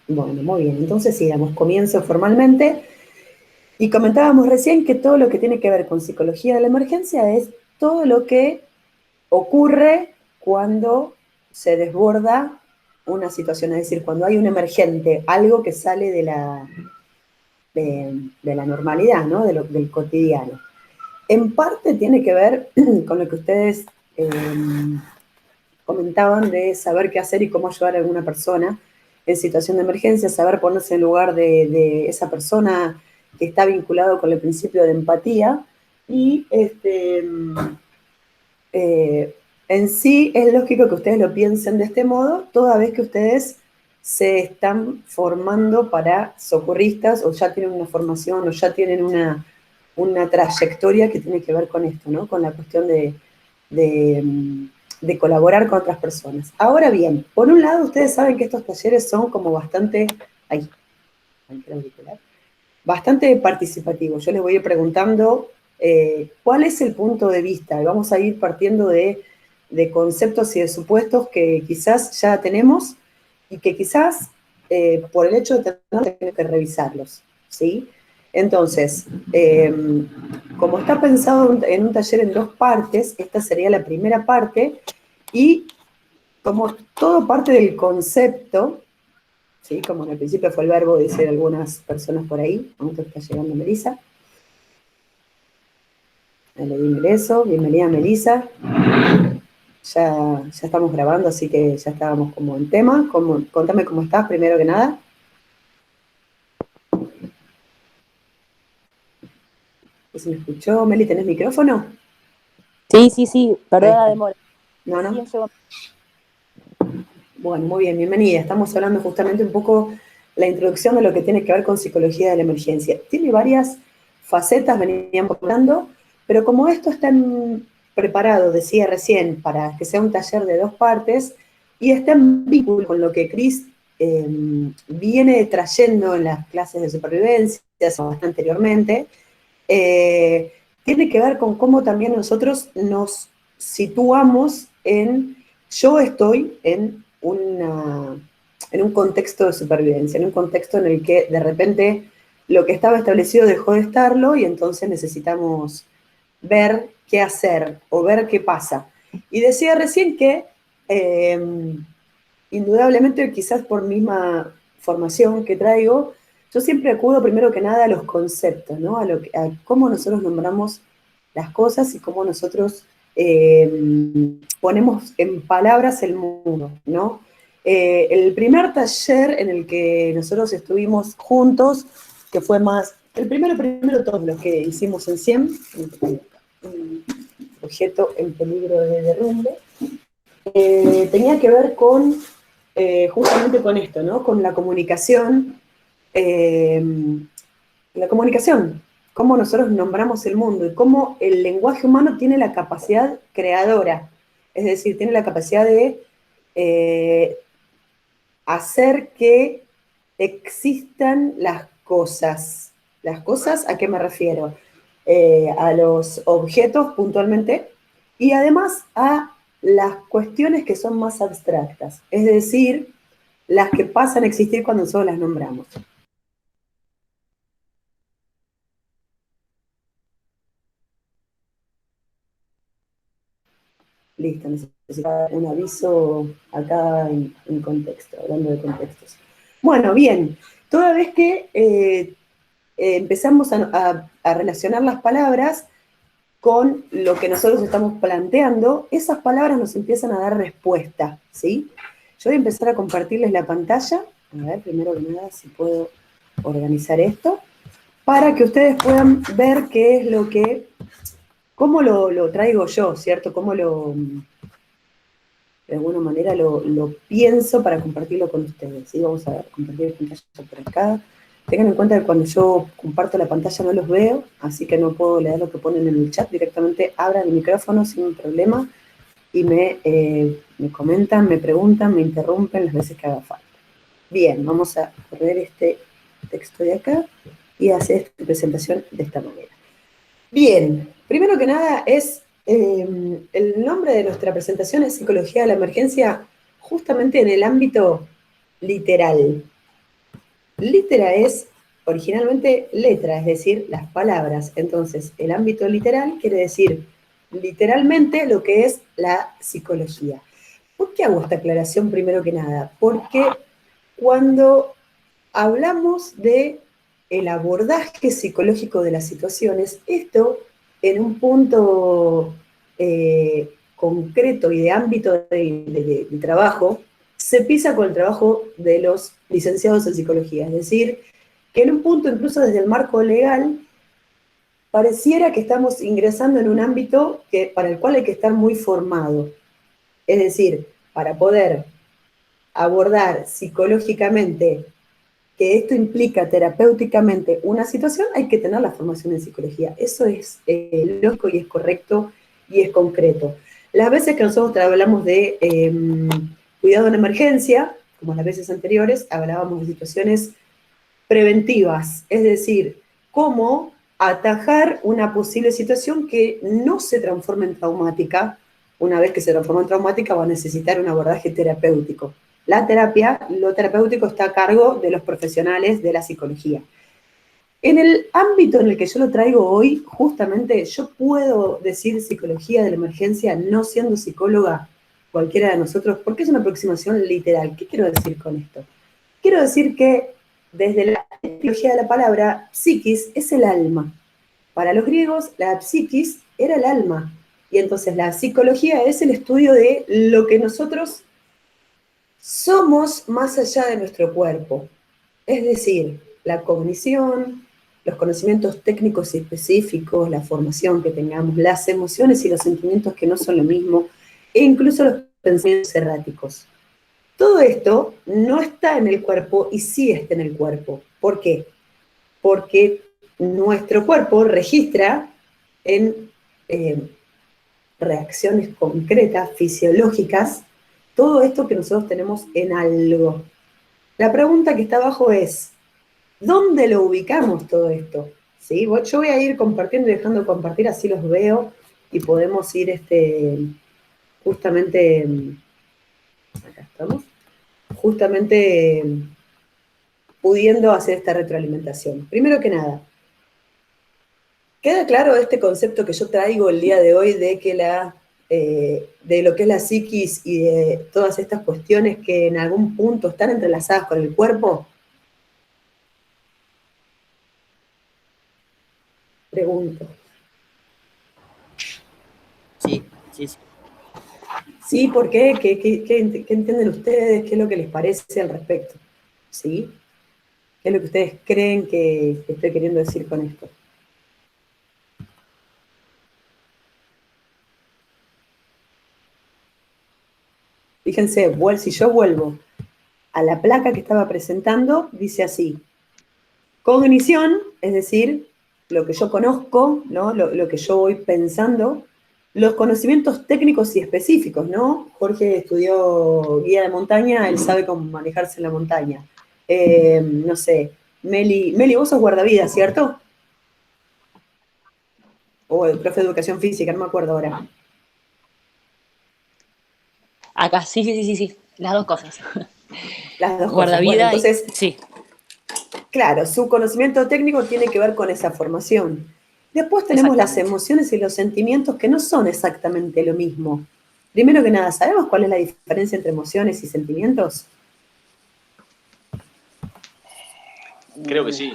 Bueno, muy bien, entonces sigamos, comienzo formalmente. Y comentábamos recién que todo lo que tiene que ver con psicología de la emergencia es todo lo que ocurre cuando se desborda una situación, es decir, cuando hay un emergente, algo que sale de la normalidad, ¿no? Del cotidiano. En parte tiene que ver con lo que ustedes eh, comentaban de saber qué hacer y cómo ayudar a alguna persona en situación de emergencia, saber ponerse en lugar de esa persona que está vinculado con el principio de empatía y eh, en sí es lógico que ustedes lo piensen de este modo, toda vez que ustedes se están formando para socorristas o ya tienen una formación o ya tienen una trayectoria que tiene que ver con esto, ¿no? Con la cuestión de, de colaborar con otras personas. Ahora bien, por un lado ustedes saben que estos talleres son como bastante, ay, bastante participativos. Yo les voy a ir preguntando cuál es el punto de vista y vamos a ir partiendo de conceptos y de supuestos que quizás ya tenemos y que quizás por el hecho de tenerlos tenemos que revisarlos, ¿sí? Entonces, como está pensado en un taller en dos partes, esta sería la primera parte y como todo parte del concepto, ¿sí? Como en el principio fue el verbo, dicen algunas personas por ahí, aunque está llegando Melissa. Le di ingreso, bienvenida Melissa. Ya estamos grabando, así que ya estábamos como en tema. Contame cómo estás, primero que nada. ¿Se me escuchó? Meli, ¿tenés micrófono? Sí, sí, sí, Ahí perdona la está. demora. No, no. Recién llegó. Bueno, muy bien, bienvenida. Estamos hablando justamente un poco la introducción de lo que tiene que ver con psicología de la emergencia. Tiene varias facetas, veníamos hablando, pero como esto está preparado, decía recién, para que sea un taller de dos partes y está en vínculo con lo que Cris viene trayendo en las clases de supervivencia, bastante anteriormente, eh, tiene que ver con cómo también nosotros nos situamos yo estoy en un contexto de supervivencia, en un contexto en el que de repente lo que estaba establecido dejó de estarlo y entonces necesitamos ver qué hacer o ver qué pasa. Y decía recién que eh, indudablemente, quizás por misma formación que traigo, yo siempre acudo primero que nada a los conceptos, ¿no? A cómo nosotros nombramos las cosas y cómo nosotros ponemos en palabras el mundo, ¿no? El primer taller en el que nosotros estuvimos juntos, que fue más, el primero todos los que hicimos en 100, un objeto en peligro de derrumbe, tenía que ver con justamente con esto, ¿no? Con eh, la comunicación, cómo nosotros nombramos el mundo y cómo el lenguaje humano tiene la capacidad creadora, es decir, tiene la capacidad de eh, hacer que existan las cosas. ¿Las cosas a qué me refiero? A los objetos puntualmente y además a las cuestiones que son más abstractas, es decir, las que pasan a existir cuando nosotros las nombramos. Listo, necesitaba un aviso acá en contexto, hablando de contextos. Bueno, bien, toda vez que empezamos a relacionar las palabras con lo que nosotros estamos planteando, esas palabras nos empiezan a dar respuesta, ¿sí? Yo voy a empezar a compartirles la pantalla, a ver, primero que nada, si puedo organizar esto, para que ustedes puedan ver qué es cómo lo traigo yo, ¿cierto? Cómo de alguna manera lo pienso para compartirlo con ustedes, ¿sí? Vamos a compartir pantalla por acá. Tengan en cuenta que cuando yo comparto la pantalla no los veo, así que no puedo leer lo que ponen en el chat, directamente abran el micrófono sin problema y me comentan, me preguntan, me interrumpen las veces que haga falta. Bien, vamos a correr este texto de acá y hacer esta presentación de esta manera. Bien, primero que nada el nombre de nuestra presentación es Psicología de la Emergencia justamente en el ámbito literal. Litera es originalmente letra, es decir, las palabras. Entonces, el ámbito literal quiere decir literalmente lo que es la psicología. ¿Por qué hago esta aclaración primero que nada? Porque cuando hablamos de el abordaje psicológico de las situaciones, esto en un punto concreto y de ámbito de trabajo, se pisa con el trabajo de los licenciados en psicología. Es decir, que en un punto, incluso desde el marco legal, pareciera que estamos ingresando en un ámbito para el cual hay que estar muy formado. Es decir, para poder abordar psicológicamente que esto implica terapéuticamente una situación, hay que tener la formación en psicología. Eso es lógico y es correcto y es concreto. Las veces que nosotros hablamos de cuidado en emergencia, como las veces anteriores, hablábamos de situaciones preventivas, es decir, cómo atajar una posible situación que no se transforme en traumática. Una vez que se transforma en traumática va a necesitar un abordaje terapéutico. La terapia, lo terapéutico está a cargo de los profesionales de la psicología. En el ámbito en el que yo lo traigo hoy, justamente yo puedo decir psicología de la emergencia no siendo psicóloga cualquiera de nosotros, porque es una aproximación literal. ¿Qué quiero decir con esto? Quiero decir que desde la etimología de la palabra, psiquis es el alma. Para los griegos, la psiquis era el alma. Y entonces la psicología es el estudio de lo que nosotros somos más allá de nuestro cuerpo. Es decir, la cognición, los conocimientos técnicos y específicos, la formación que tengamos, las emociones y los sentimientos que no son lo mismo, e incluso los pensamientos erráticos. Todo esto no está en el cuerpo y sí está en el cuerpo. ¿Por qué? Porque nuestro cuerpo registra en reacciones concretas, fisiológicas, todo esto que nosotros tenemos en algo. La pregunta que está abajo es, ¿dónde lo ubicamos todo esto? ¿Sí? Yo voy a ir compartiendo y dejando de compartir, así los veo y podemos ir justamente, acá estamos, justamente pudiendo hacer esta retroalimentación. Primero que nada, ¿queda claro este concepto que yo traigo el día de hoy de que de lo que es la psiquis y de todas estas cuestiones que en algún punto están entrelazadas con el cuerpo? Pregunto. Sí, sí, sí. ¿Sí? ¿Por qué? ¿Qué entienden ustedes? ¿Qué es lo que les parece al respecto? ¿Sí? ¿Qué es lo que ustedes creen que estoy queriendo decir con esto? Fíjense, si yo vuelvo a la placa que estaba presentando, dice así: cognición, es decir, lo que yo conozco, ¿no? Lo que yo voy pensando, los conocimientos técnicos y específicos, ¿no? Jorge estudió guía de montaña, él sabe cómo manejarse en la montaña. No sé, Meli, vos sos guardavidas, ¿cierto? O el profe de educación física, no me acuerdo ahora. Acá, sí, sí, sí, sí, sí, las dos cosas. Las dos cosas. Bueno, Guardavida y entonces, sí, claro, su conocimiento técnico tiene que ver con esa formación. Después tenemos las exactamente. emociones y los sentimientos que no son exactamente lo mismo. Primero que nada, ¿sabemos cuál es la diferencia entre emociones y sentimientos? Creo que sí.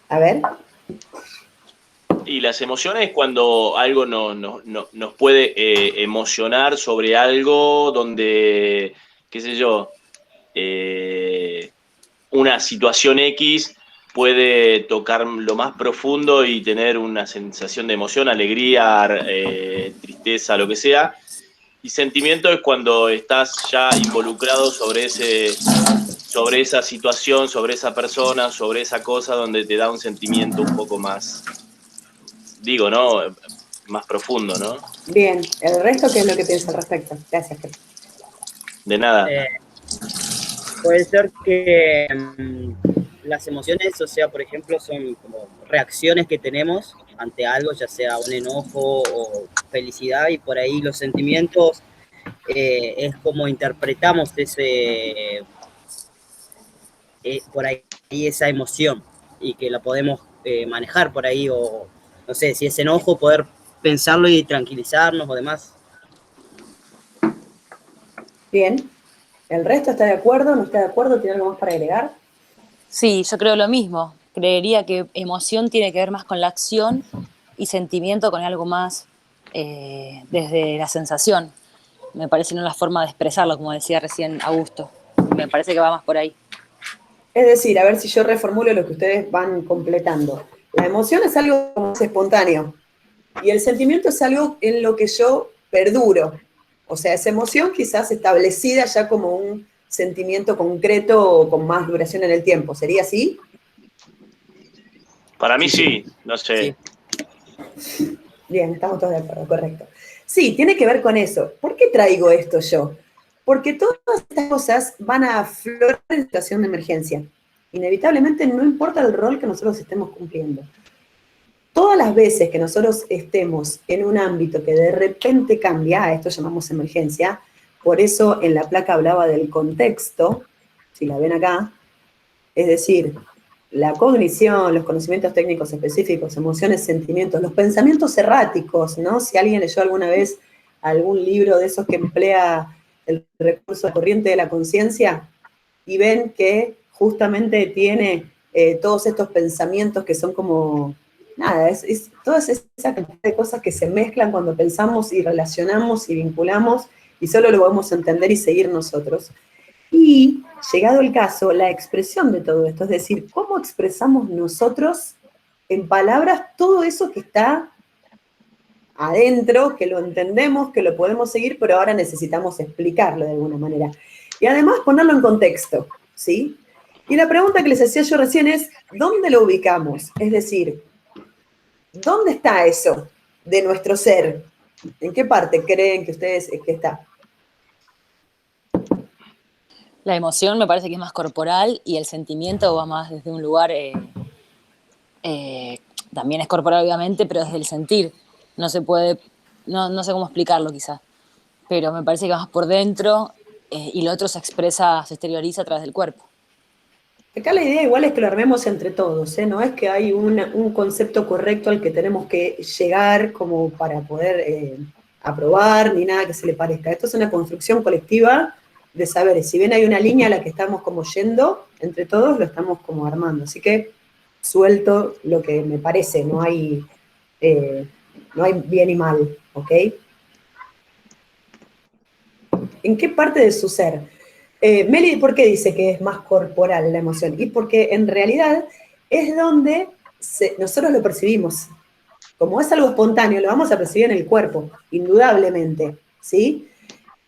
A ver. Y las emociones cuando algo nos puede emocionar sobre algo donde, qué sé yo, una situación X puede tocar lo más profundo y tener una sensación de emoción, alegría, tristeza, lo que sea. Y sentimiento es cuando estás ya involucrado sobre esa situación, sobre esa persona, sobre esa cosa, donde te da un sentimiento un poco más, digo, ¿no? Más profundo, ¿no? Bien, ¿el resto qué es lo que piensa al respecto? Gracias, Ger. De nada. Puede ser que las emociones, o sea, por ejemplo, son como reacciones que tenemos ante algo, ya sea un enojo o felicidad, y por ahí los sentimientos es como interpretamos por ahí esa emoción y que la podemos manejar por ahí, o no sé, si es enojo, poder pensarlo y tranquilizarnos o demás. Bien. ¿El resto está de acuerdo? ¿No está de acuerdo? ¿Tiene algo más para agregar? Sí, yo creo lo mismo. Creería que emoción tiene que ver más con la acción y sentimiento con algo más desde la sensación. Me parece no la forma de expresarlo, como decía recién Augusto. Me parece que va más por ahí. Es decir, a ver si yo reformulo lo que ustedes van completando. La emoción es algo más espontáneo y el sentimiento es algo en lo que yo perduro. O sea, esa emoción quizás establecida ya como un sentimiento concreto o con más duración en el tiempo. ¿Sería así? Para mí Sí, sí, no sé. sí. Bien, estamos todos de acuerdo, correcto. Sí, tiene que ver con eso. ¿Por qué traigo esto yo? Porque todas estas cosas van a aflorar en situación de emergencia. Inevitablemente, no importa el rol que nosotros estemos cumpliendo. Todas las veces que nosotros estemos en un ámbito que de repente cambia, a esto llamamos emergencia, por eso en la placa hablaba del contexto, si la ven acá, es decir, la cognición, los conocimientos técnicos específicos, emociones, sentimientos, los pensamientos erráticos, ¿no? Si alguien leyó alguna vez algún libro de esos que emplea el recurso de corriente de la conciencia y ven que justamente tiene todos estos pensamientos que son como, nada, es toda esa cantidad de cosas que se mezclan cuando pensamos y relacionamos y vinculamos y solo lo podemos entender y seguir nosotros. Y, llegado el caso, la expresión de todo esto, es decir, cómo expresamos nosotros en palabras todo eso que está adentro, que lo entendemos, que lo podemos seguir, pero ahora necesitamos explicarlo de alguna manera. Y además ponerlo en contexto, ¿sí? Y la pregunta que les hacía yo recién es, ¿dónde lo ubicamos? Es decir, ¿dónde está eso de nuestro ser? ¿En qué parte creen que ustedes que está? La emoción me parece que es más corporal y el sentimiento va más desde un lugar, también es corporal obviamente, pero desde el sentir. No se puede, no sé cómo explicarlo quizás, pero me parece que va más por dentro y lo otro se expresa, se exterioriza a través del cuerpo. Acá la idea igual es que lo armemos entre todos, ¿eh? No es que hay un concepto correcto al que tenemos que llegar como para poder aprobar, ni nada que se le parezca. Esto es una construcción colectiva de saberes. Si bien hay una línea a la que estamos como yendo, entre todos lo estamos como armando. Así que suelto lo que me parece, eh, no hay bien y mal, ¿ok? ¿En qué parte de su ser? Meli, ¿por qué dice que es más corporal la emoción? Y porque en realidad es donde nosotros lo percibimos. Como es algo espontáneo, lo vamos a percibir en el cuerpo, indudablemente, ¿sí?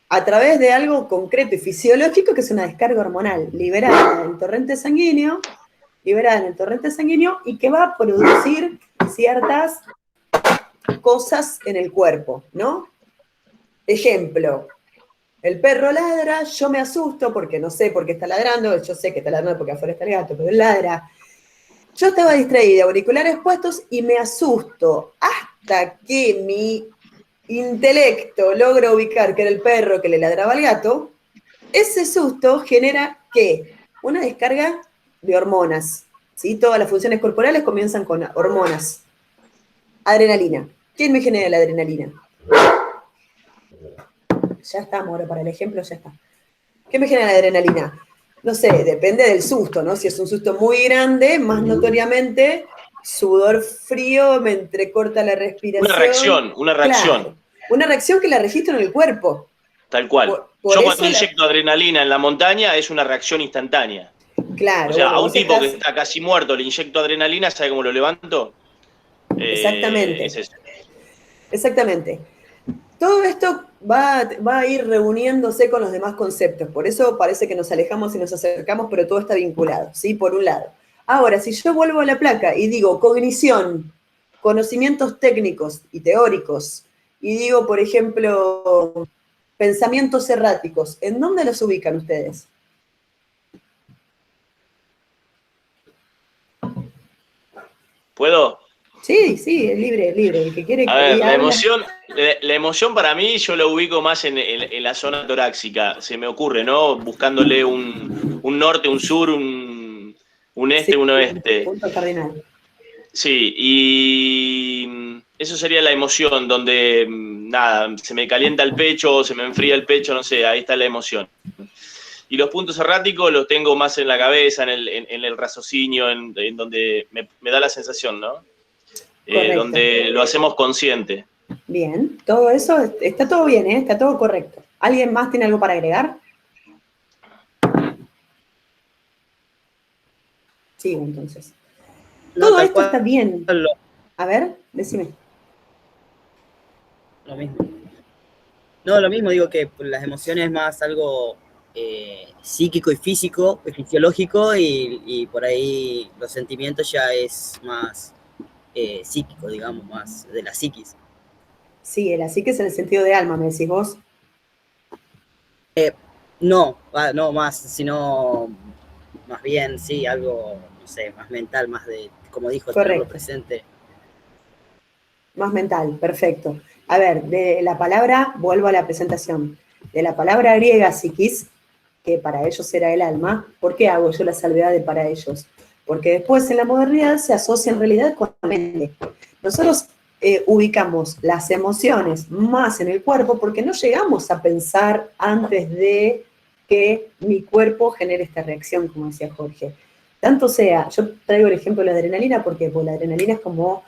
A través de algo concreto y fisiológico que es una descarga hormonal liberada en el torrente sanguíneo, y que va a producir ciertas cosas en el cuerpo, ¿no? Ejemplo, el perro ladra, yo me asusto porque no sé por qué está ladrando, yo sé que está ladrando porque afuera está el gato, pero él ladra. Yo estaba distraída, auriculares puestos y me asusto hasta que mi intelecto logra ubicar que era el perro que le ladraba al gato. Ese susto genera, ¿qué? Una descarga de hormonas, ¿sí? Todas las funciones corporales comienzan con hormonas. Adrenalina. ¿Quién me genera la adrenalina? Ya está, Moro, para el ejemplo ya está. ¿Qué me genera la adrenalina? No sé, depende del susto, ¿no? Si es un susto muy grande, más notoriamente, sudor frío, me entrecorta la respiración. Una reacción. Claro, una reacción que la registro en el cuerpo. Tal cual. Por Yo cuando eso inyecto adrenalina en la montaña es una reacción instantánea. Claro, O sea, bueno, a un vos tipo estás... que está casi muerto le inyecto adrenalina, ¿sabe cómo lo levanto? Exactamente. Es eso. Exactamente. Todo esto va a ir reuniéndose con los demás conceptos, por eso parece que nos alejamos y nos acercamos, pero todo está vinculado, ¿sí? Por un lado. Ahora, si yo vuelvo a la placa y digo cognición, conocimientos técnicos y teóricos, y digo, por ejemplo, pensamientos erráticos, ¿en dónde los ubican ustedes? ¿Puedo? Sí, sí, es libre, el que quiere A ver, y habla. la emoción para mí yo la ubico más en la zona torácica, se me ocurre, ¿no? Buscándole un norte, un sur, Un este, Sí, un oeste. punto cardinal. Sí, y eso sería la emoción, donde nada, se me calienta el pecho, se me enfría el pecho, no sé, ahí está la emoción. Y los puntos erráticos los tengo más en la cabeza, en el raciocinio, en donde me da la sensación, ¿no? Correcto. Donde lo hacemos consciente. Bien, todo eso está todo bien, ¿eh? Está todo correcto. ¿Alguien más tiene algo para agregar? Sigo entonces. No, Todo tal esto está cual, bien. A ver, decime. lo mismo. No, lo mismo, digo que las emociones es más algo psíquico y físico, y fisiológico, y por ahí los sentimientos ya es más psíquico, digamos, más de la psiquis. Sí, el así que es en el sentido de alma, me decís vos. No, no más, sino más bien, sí, algo, no sé, más mental, más de, como dijo, tenerlo Correcto. presente. Más mental, perfecto. A ver, de la palabra, vuelvo a la presentación. De la palabra griega psiquis, que para ellos era el alma, ¿por qué hago yo la salvedad de para ellos? Porque después en la modernidad se asocia en realidad con la mente. Nosotros ubicamos las emociones más en el cuerpo porque no llegamos a pensar antes de que mi cuerpo genere esta reacción, como decía Jorge. Tanto sea, yo traigo el ejemplo de la adrenalina porque pues, la adrenalina es como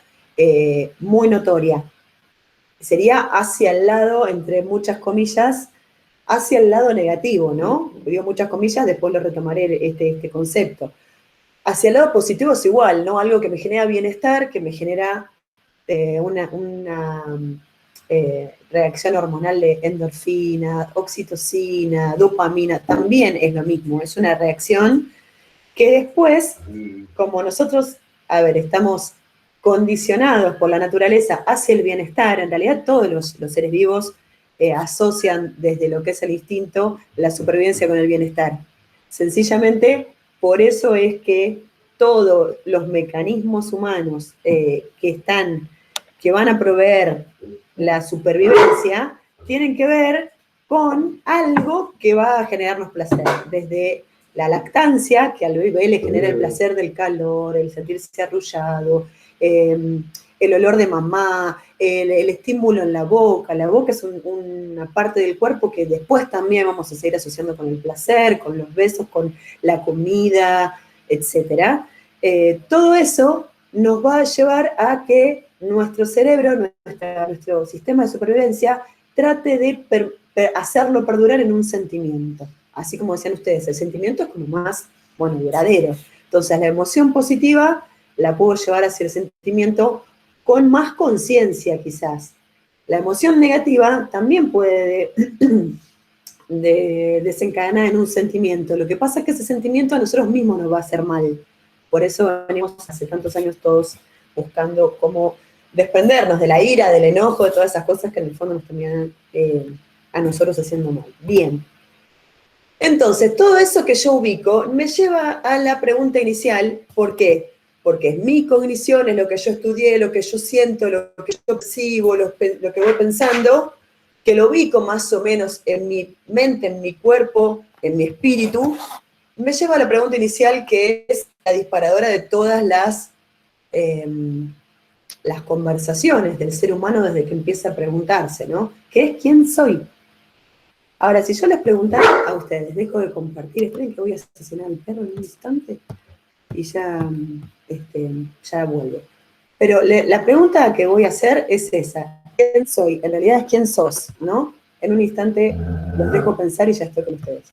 muy notoria. Sería hacia el lado, entre muchas comillas, hacia el lado negativo, ¿no? Digo muchas comillas, después lo retomaré este concepto. Hacia el lado positivo es igual, ¿no? Algo que me genera bienestar, que me genera una reacción hormonal de endorfina, oxitocina, dopamina, también es lo mismo, es una reacción que después, como nosotros, a ver, estamos condicionados por la naturaleza hacia el bienestar, en realidad todos los seres vivos asocian desde lo que es el instinto la supervivencia con el bienestar. Sencillamente, por eso es que todos los mecanismos humanos que van a proveer la supervivencia tienen que ver con algo que va a generarnos placer, desde la lactancia, que al bebé le genera el placer del calor, el sentirse arrullado, el olor de mamá, el estímulo en la boca. La boca es una parte del cuerpo que después también vamos a seguir asociando con el placer, con los besos, con la comida, etc. Todo eso nos va a llevar a que nuestro cerebro, nuestro sistema de supervivencia, trate de hacerlo perdurar en un sentimiento. Así como decían ustedes, el sentimiento es como más, bueno, duradero. Entonces, la emoción positiva la puedo llevar hacia el sentimiento con más conciencia, quizás. La emoción negativa también puede desencadenar en un sentimiento. Lo que pasa es que ese sentimiento a nosotros mismos nos va a hacer mal. Por eso venimos hace tantos años todos buscando cómo desprendernos de la ira, del enojo, de todas esas cosas que en el fondo nos terminan a nosotros haciendo mal. Bien. Entonces, todo eso que yo ubico me lleva a la pregunta inicial, ¿por qué? Porque es mi cognición, es lo que yo estudié, lo que yo siento, lo que yo percibo, lo que voy pensando, que lo ubico más o menos en mi mente, en mi cuerpo, en mi espíritu, me lleva a la pregunta inicial que es la disparadora de todas las conversaciones del ser humano desde que empieza a preguntarse, ¿no? ¿Qué es quién soy? Ahora, si yo les preguntara a ustedes, dejo de compartir, esperen que voy a asesinar al perro en un instante y ya vuelvo. Pero la pregunta que voy a hacer es esa, ¿quién soy? En realidad es quién sos, ¿no? En un instante los dejo pensar y ya estoy con ustedes.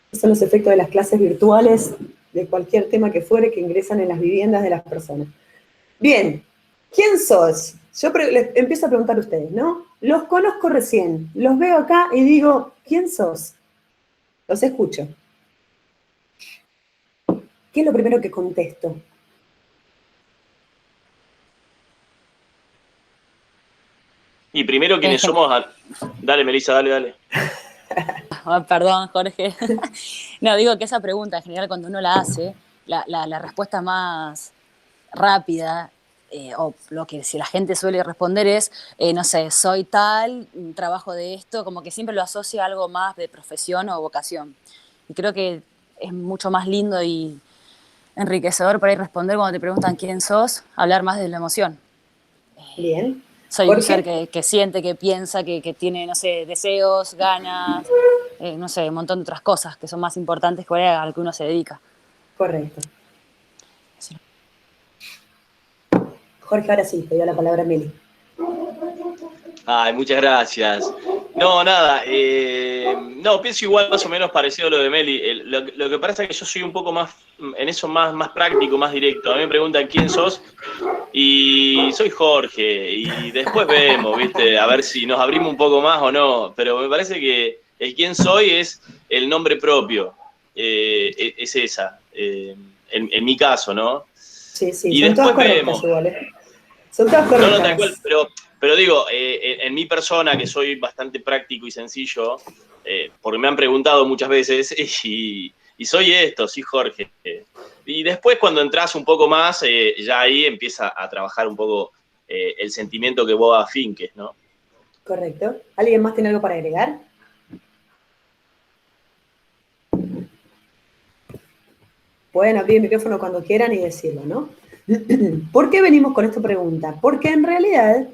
Estos son los efectos de las clases virtuales de cualquier tema que fuere que ingresan en las viviendas de las personas. Bien, ¿quién sos? Yo les empiezo a preguntar a ustedes, ¿no? Los conozco recién, los veo acá y digo, ¿quién sos? Los escucho. ¿Qué es lo primero que contesto? Y primero, quienes somos. Dale, Melissa, dale. Perdón, Jorge. No, digo que esa pregunta en general cuando uno la hace, la respuesta más rápida, o lo que si la gente suele responder es, no sé, soy tal, trabajo de esto, como que siempre lo asocia a algo más de profesión o vocación. Y creo que es mucho más lindo y enriquecedor para ir responder cuando te preguntan quién sos, hablar más de la emoción. Bien. Soy un ser Jorge, que siente, que piensa, que tiene, no sé, deseos, ganas, no sé, un montón de otras cosas que son más importantes que a lo que uno se dedica. correcto. Jorge, ahora sí, te doy la palabra a Meli. Ay, muchas gracias. No, nada, no, pienso igual más o menos parecido a lo de Meli. Lo que pasa es que yo soy un poco más, en eso más práctico, más directo. A mí me preguntan quién sos y soy Jorge y después vemos, ¿viste? A ver si nos abrimos un poco más o no. Pero me parece que el quién soy es el nombre propio, es esa, en mi caso, ¿no? Sí, sí, Y son todas después correctas vemos. igual, ¿eh? Son todas No, no, tal cual, correctas. pero digo, en mi persona, que soy bastante práctico y sencillo, porque me han preguntado muchas veces, y soy esto, sí, Jorge. Y después cuando entras un poco más, ya ahí empieza a trabajar un poco el sentimiento que vos afinques, ¿no? Correcto. ¿Alguien más tiene algo para agregar? Pueden abrir el micrófono cuando quieran y decirlo, ¿no? ¿Por qué venimos con esta pregunta? Porque en realidad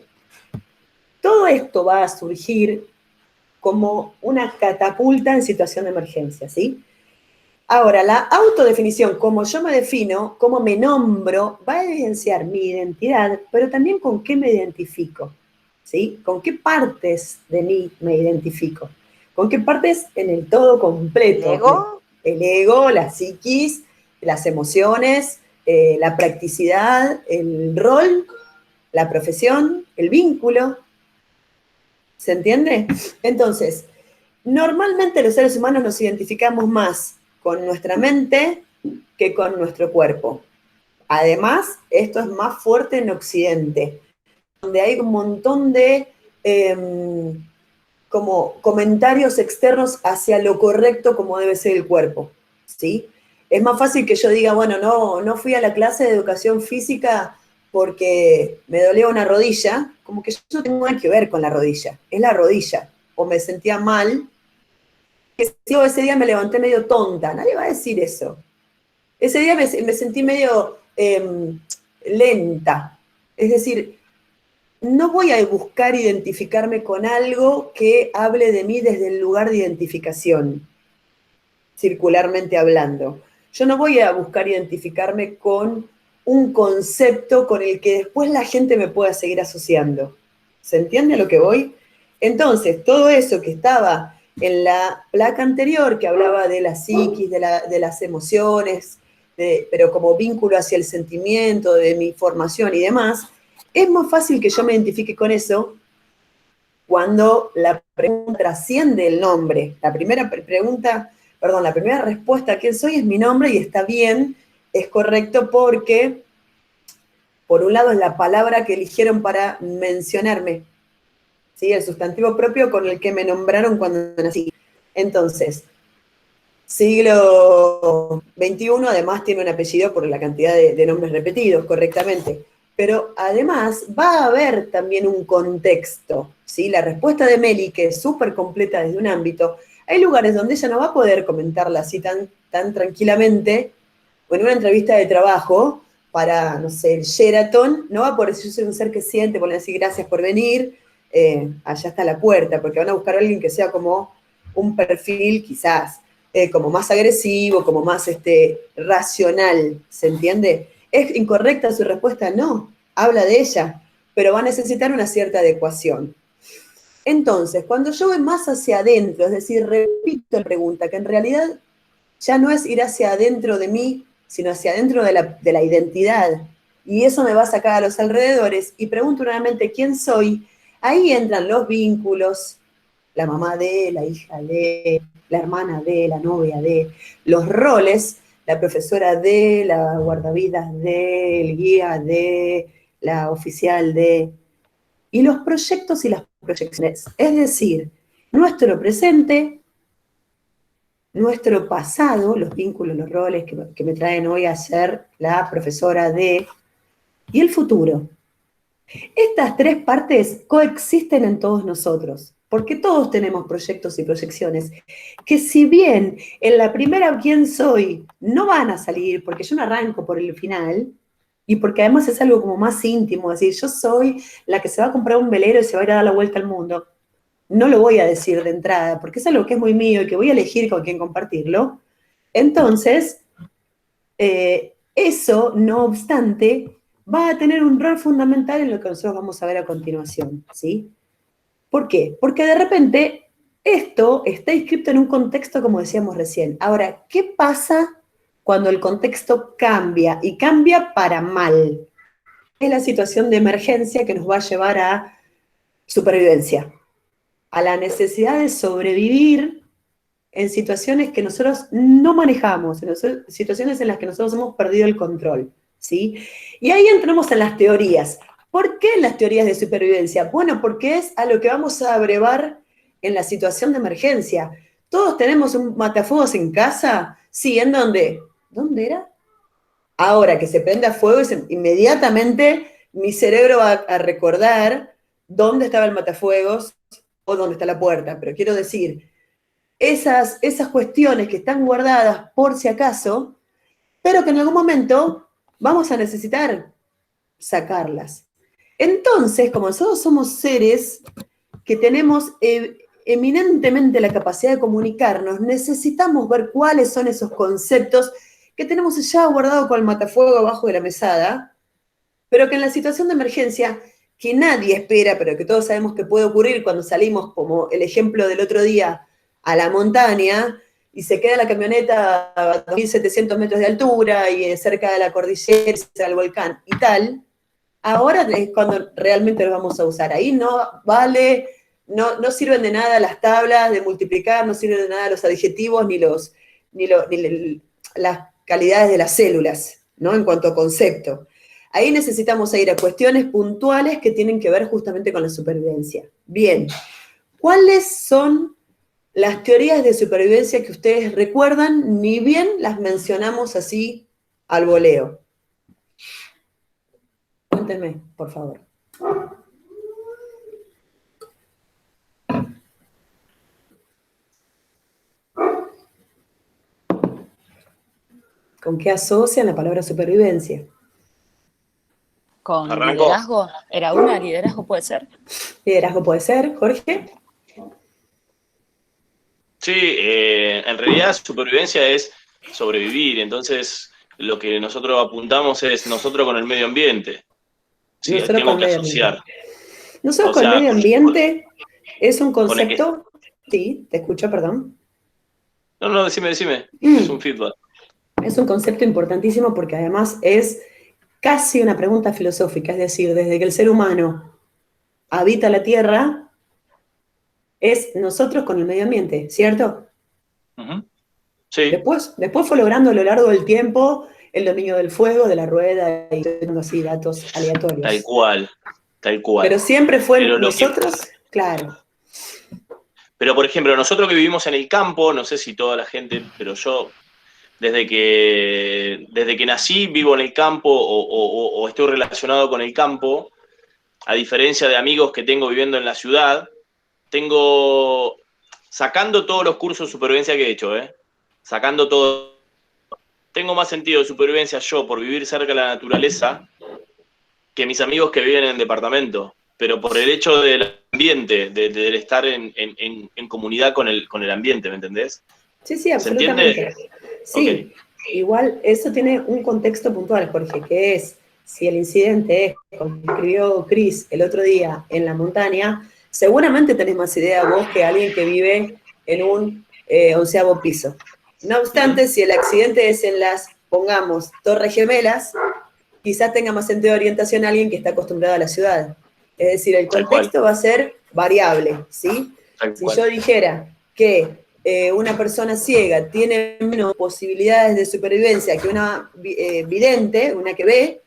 todo esto va a surgir como una catapulta en situación de emergencia, ¿sí? Ahora, la autodefinición, como yo me defino, cómo me nombro, va a evidenciar mi identidad, pero también con qué me identifico, ¿sí? Con qué partes de mí me identifico, con qué partes en el todo ¿El completo. ego? El ego, la psiquis, las emociones, la practicidad, el rol, la profesión, el vínculo. ¿Se entiende? Entonces, normalmente los seres humanos nos identificamos más con nuestra mente que con nuestro cuerpo. Además, esto es más fuerte en Occidente, donde hay un montón de como comentarios externos hacia lo correcto como debe ser el cuerpo, ¿sí? Es más fácil que yo diga, bueno, no fui a la clase de educación física porque me dolía una rodilla, como que yo no tengo nada que ver con la rodilla, es la rodilla, o me sentía mal, que si yo ese día me levanté medio tonta, nadie va a decir eso. Ese día me sentí medio lenta, es decir, no voy a buscar identificarme con algo que hable de mí desde el lugar de identificación, circularmente hablando. Yo no voy a buscar identificarme con un concepto con el que después la gente me pueda seguir asociando. ¿Se entiende a lo que voy? Entonces, todo eso que estaba en la placa anterior, que hablaba de la psiquis, de las emociones, pero como vínculo hacia el sentimiento, de mi formación y demás, es más fácil que yo me identifique con eso cuando la pregunta trasciende el nombre. La primera pregunta, perdón, la primera respuesta a quién soy es mi nombre y está bien, es correcto porque, por un lado, es la palabra que eligieron para mencionarme, ¿sí? El sustantivo propio con el que me nombraron cuando nací. Entonces, siglo XXI además tiene un apellido por la cantidad de nombres repetidos correctamente. Pero además va a haber también un contexto, ¿sí? La respuesta de Meli, que es súper completa desde un ámbito, hay lugares donde ella no va a poder comentarla así tan tranquilamente, o en una entrevista de trabajo para, no sé, el Sheraton, no va a poder decir, yo soy un ser que siente, poner así, gracias por venir, allá está la puerta, porque van a buscar a alguien que sea como un perfil quizás como más agresivo, como más racional, ¿se entiende? ¿Es incorrecta su respuesta? No, habla de ella, pero va a necesitar una cierta adecuación. Entonces, cuando yo voy más hacia adentro, es decir, repito la pregunta, que en realidad ya no es ir hacia adentro de mí, sino hacia adentro de la identidad, y eso me va a sacar a los alrededores, y pregunto nuevamente quién soy, ahí entran los vínculos, la mamá de, la hija de, la hermana de, la novia de, los roles, la profesora de, la guardavidas de, el guía de, la oficial de, y los proyectos y las proyecciones. Es decir, nuestro presente nuestro pasado, los vínculos, los roles que me traen hoy a ser la profesora de, y el futuro. Estas tres partes coexisten en todos nosotros, porque todos tenemos proyectos y proyecciones, que si bien en la primera quién soy no van a salir, porque yo no arranco por el final, y porque además es algo como más íntimo, es decir, yo soy la que se va a comprar un velero y se va a ir a dar la vuelta al mundo. No lo voy a decir de entrada, porque es algo que es muy mío y que voy a elegir con quién compartirlo. Entonces, eso, no obstante, va a tener un rol fundamental en lo que nosotros vamos a ver a continuación, ¿sí? ¿Por qué? Porque de repente esto está inscrito en un contexto, como decíamos recién. Ahora, ¿qué pasa cuando el contexto cambia? Y cambia para mal. Es la situación de emergencia que nos va a llevar a supervivencia, a la necesidad de sobrevivir en situaciones que nosotros no manejamos, en situaciones en las que nosotros hemos perdido el control, ¿sí? Y ahí entramos en las teorías. ¿Por qué las teorías de supervivencia? Bueno, porque es a lo que vamos a abrevar en la situación de emergencia. ¿Todos tenemos un matafuegos en casa? Sí, ¿en dónde? ¿Dónde era? Ahora que se prende a fuego, inmediatamente mi cerebro va a recordar dónde estaba el matafuegos o dónde está la puerta. Pero quiero decir, esas cuestiones que están guardadas por si acaso, pero que en algún momento vamos a necesitar sacarlas. Entonces, como nosotros somos seres que tenemos eminentemente la capacidad de comunicarnos, necesitamos ver cuáles son esos conceptos que tenemos ya guardados con el matafuego abajo de la mesada, pero que en la situación de emergencia, que nadie espera, pero que todos sabemos que puede ocurrir cuando salimos, como el ejemplo del otro día, a la montaña, y se queda la camioneta a 2.700 metros de altura y cerca de la cordillera, del volcán y tal, ahora es cuando realmente lo vamos a usar. Ahí no vale, no sirven de nada las tablas de multiplicar, no sirven de nada los adjetivos ni las calidades de las células, ¿no? En cuanto a concepto. Ahí necesitamos ir a cuestiones puntuales que tienen que ver justamente con la supervivencia. Bien, ¿cuáles son las teorías de supervivencia que ustedes recuerdan? Ni bien las mencionamos así al voleo. Cuéntenme, por favor. ¿Con qué asocian la palabra supervivencia? ¿Con ¿Arranco? liderazgo? ¿Era una? ¿Liderazgo puede ser? Liderazgo puede ser, Jorge. Sí, en realidad supervivencia es sobrevivir, entonces lo que nosotros apuntamos es nosotros con el medio ambiente. Sí, Nosotros tengo con que medio asociar. ambiente. Nosotros O con sea, medio ambiente es un con el que... concepto. Sí, te escucho, perdón. No, decime, es un feedback. Es un concepto importantísimo porque además es casi una pregunta filosófica, es decir, desde que el ser humano habita la Tierra, es nosotros con el medio ambiente, ¿cierto? Uh-huh. Sí. Después fue logrando a lo largo del tiempo el dominio del fuego, de la rueda y así datos aleatorios. Tal cual. Pero siempre fue Pero nosotros, claro. Pero, por ejemplo, nosotros que vivimos en el campo, no sé si toda la gente, pero yo, desde que nací, vivo en el campo o estoy relacionado con el campo, a diferencia de amigos que tengo viviendo en la ciudad, sacando todos los cursos de supervivencia que he hecho, sacando todo, tengo más sentido de supervivencia yo por vivir cerca de la naturaleza que mis amigos que viven en departamento, pero por el hecho del ambiente, del estar en comunidad con el ambiente, ¿me entendés? Sí, absolutamente. ¿Se entiende? Sí, Okay. Igual eso tiene un contexto puntual, Jorge, que es, si el incidente es, como escribió Cris el otro día, en la montaña, seguramente tenés más idea vos que alguien que vive en un 11º piso. No obstante, si el accidente es en las, pongamos, Torres Gemelas, quizás tenga más sentido de orientación a alguien que está acostumbrado a la ciudad. Es decir, el contexto va a ser variable, ¿sí? Si yo dijera que una persona ciega tiene menos posibilidades de supervivencia que una vidente, una que ve,